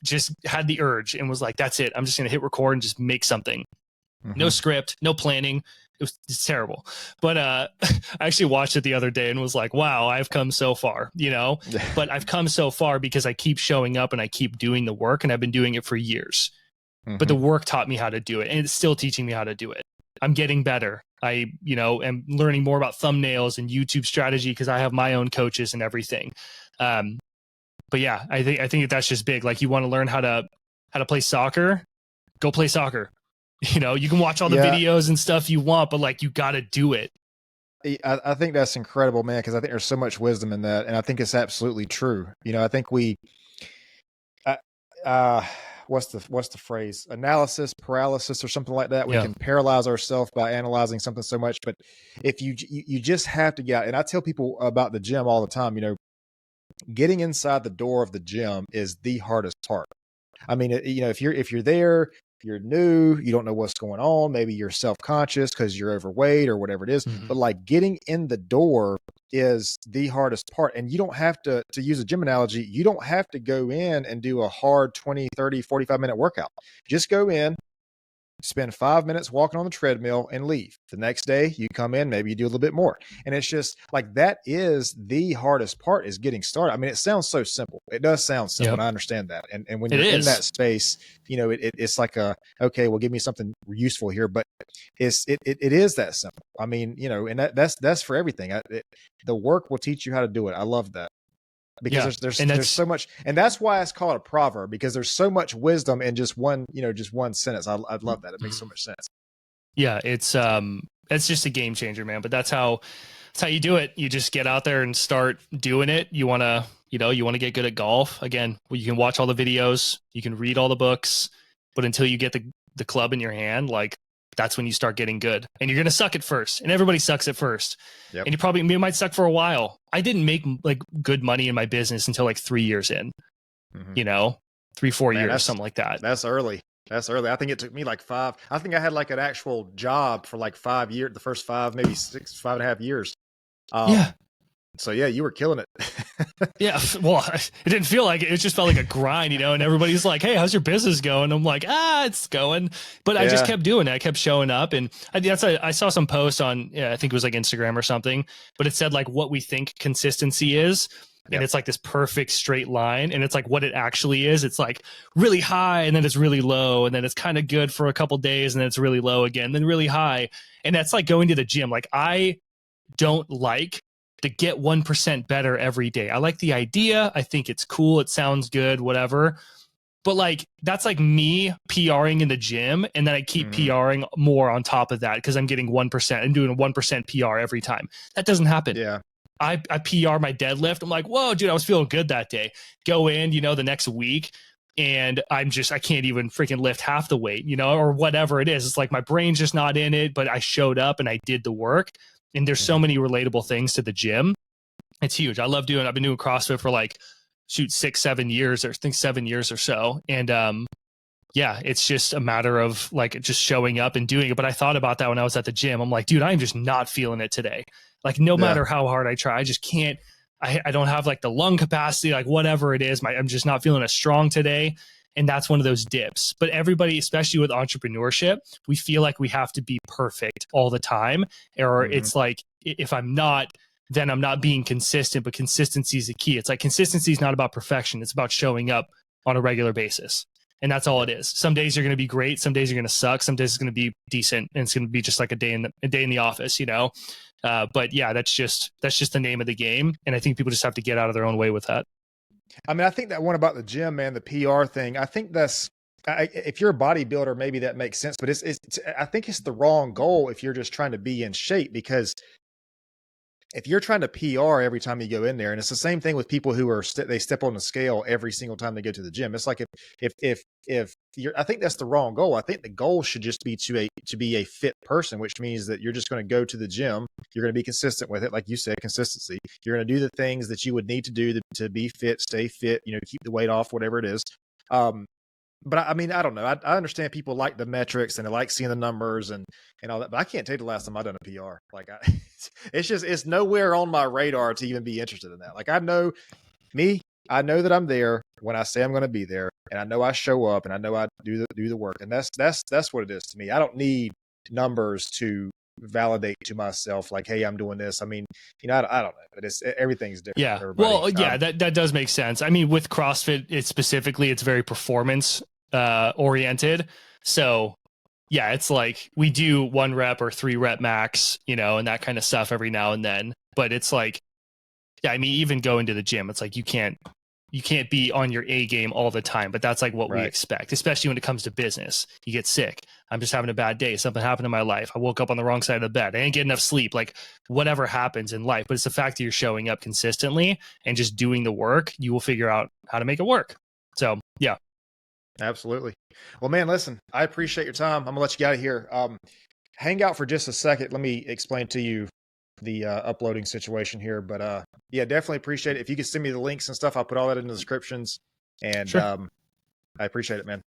just had the urge and was like, that's it. I'm just going to hit record and just make something. No script, no planning. It's terrible. But I actually watched it the other day and was like, wow, I've come so far, you know, but I've come so far because I keep showing up and I keep doing the work, and I've been doing it for years. But the work taught me how to do it, and it's still teaching me how to do it. I'm getting better. I, you know, am learning more about thumbnails and YouTube strategy because I have my own coaches and everything. But yeah, I think that's just big. Like you want to learn how to play soccer, go play soccer. You know, you can watch all the videos and stuff you want, but like you got to do it. I think that's incredible, man, because I think there's so much wisdom in that, and I think it's absolutely true. You know, I think what's the phrase? Analysis paralysis or something like that. We can paralyze ourselves by analyzing something so much. But if you just have to get out, and I tell people about the gym all the time, you know, getting inside the door of the gym is the hardest part. I mean, you know, if you're there, you're new, you don't know what's going on. Maybe you're self-conscious because you're overweight or whatever it is. But like getting in the door is the hardest part. And you don't have to use a gym analogy, you don't have to go in and do a hard 20, 30, 45-minute workout. Just go in, spend 5 minutes walking on the treadmill and leave. The next day you come in, maybe you do a little bit more. And it's just like, that is the hardest part, is getting started. I mean, it sounds so simple. It does sound simple. And I understand that. And when you're in that space, you know, it's like okay, well, give me something useful here, but it is that simple. I mean, you know, and that's for everything. The work will teach you how to do it. I love that. Because there's so much, and that's why it's called a proverb, because there's so much wisdom in just one sentence. I love that. It makes so much sense. Yeah, it's just a game changer, man. But that's how you do it. You just get out there and start doing it. You want to get good at golf. Again, you can watch all the videos, you can read all the books, but until you get the club in your hand, like that's when you start getting good. And you're going to suck at first, and everybody sucks at first. And you might suck for a while. I didn't make like good money in my business until like 3 years in, you know, 3-4 years, something like that. That's early. I think it took me like 5. I think I had like an actual job for like 5 years, the first 5, maybe 6, 5.5 years. So yeah, you were killing it. Yeah. Well, it didn't feel like it. It just felt like a grind, you know, and everybody's like, hey, how's your business going? I'm like, it's going. But I just kept doing it. I kept showing up. And I saw some post on, I think it was like Instagram or something, but it said like what we think consistency is. And it's like this perfect straight line. And it's like what it actually is. It's like really high, and then it's really low. And then it's kind of good for a couple days, and then it's really low again, then really high. And that's like going to the gym. Like I don't like to get 1% better every day. I like the idea. I think it's cool. It sounds good, whatever. But like, that's like me PRing in the gym. And then I keep PRing more on top of that because I'm getting 1%. I'm doing a 1% PR every time. That doesn't happen. Yeah. I PR my deadlift. I'm like, whoa, dude, I was feeling good that day. Go in, you know, the next week, and I can't even freaking lift half the weight, you know, or whatever it is. It's like my brain's just not in it, but I showed up and I did the work. And there's so many relatable things to the gym. It's huge. I've been doing CrossFit for like 6-7 years, or I think 7 years or so. And it's just a matter of like just showing up and doing it. But I thought about that when I was at the gym. I'm like, dude, I'm just not feeling it today. Like no matter how hard I try, I just can't I don't have like the lung capacity, like whatever it is, I'm just not feeling as strong today. And that's one of those dips. But everybody, especially with entrepreneurship, we feel like we have to be perfect all the time. Or it's like, if I'm not, then I'm not being consistent, but consistency is the key. It's like consistency is not about perfection. It's about showing up on a regular basis. And that's all it is. Some days you're going to be great. Some days you're going to suck. Some days it's going to be decent. And it's going to be just like a day in the office, you know? But yeah, that's just the name of the game. And I think people just have to get out of their own way with that. I mean, I think that one about the gym, man, the PR thing, I think if you're a bodybuilder, maybe that makes sense, but I think it's the wrong goal if you're just trying to be in shape, because if you're trying to PR every time you go in there, and it's the same thing with people who are they step on the scale every single time they go to the gym. It's like if you're, I think that's the wrong goal. I think the goal should just be to be a fit person, which means that you're just going to go to the gym. You're going to be consistent with it, like you said, consistency. You're going to do the things that you would need to do to be fit, stay fit. You know, keep the weight off, whatever it is. But I mean, I don't know. I understand people like the metrics and they like seeing the numbers and all that, but I can't tell you the last time I've done a PR. Like it's nowhere on my radar to even be interested in that. Like I know that I'm there when I say I'm going to be there, and I know I show up, and I know I do the work. And that's what it is to me. I don't need numbers to validate to myself like, hey, I'm doing this. I mean, you know, I don't know, but everything's different. Yeah. For everybody. Well, yeah, that does make sense. I mean, with CrossFit, it's very performance oriented. So yeah, it's like we do 1 rep or 3 rep max, you know, and that kind of stuff every now and then. But it's like, yeah, I mean, even going to the gym, it's like you can't be on your A game all the time, but that's like what we expect, especially when it comes to business. You get sick. I'm just having a bad day. Something happened in my life. I woke up on the wrong side of the bed. I didn't get enough sleep. Like whatever happens in life, but it's the fact that you're showing up consistently and just doing the work, you will figure out how to make it work. So yeah. Absolutely. Well, man, listen, I appreciate your time. I'm gonna let you get out of here. Hang out for just a second. Let me explain to you the uploading situation here. But yeah, definitely appreciate it. If you could send me the links and stuff, I'll put all that in the descriptions. And sure. I appreciate it, man.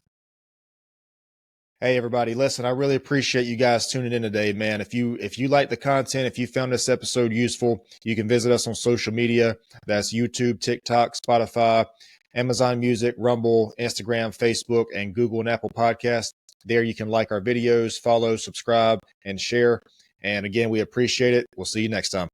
Hey, everybody, listen, I really appreciate you guys tuning in today, man. If you like the content, if you found this episode useful, you can visit us on social media. That's YouTube, TikTok, Spotify, Amazon Music, Rumble, Instagram, Facebook, and Google and Apple Podcasts. There you can like our videos, follow, subscribe, and share. And again, we appreciate it. We'll see you next time.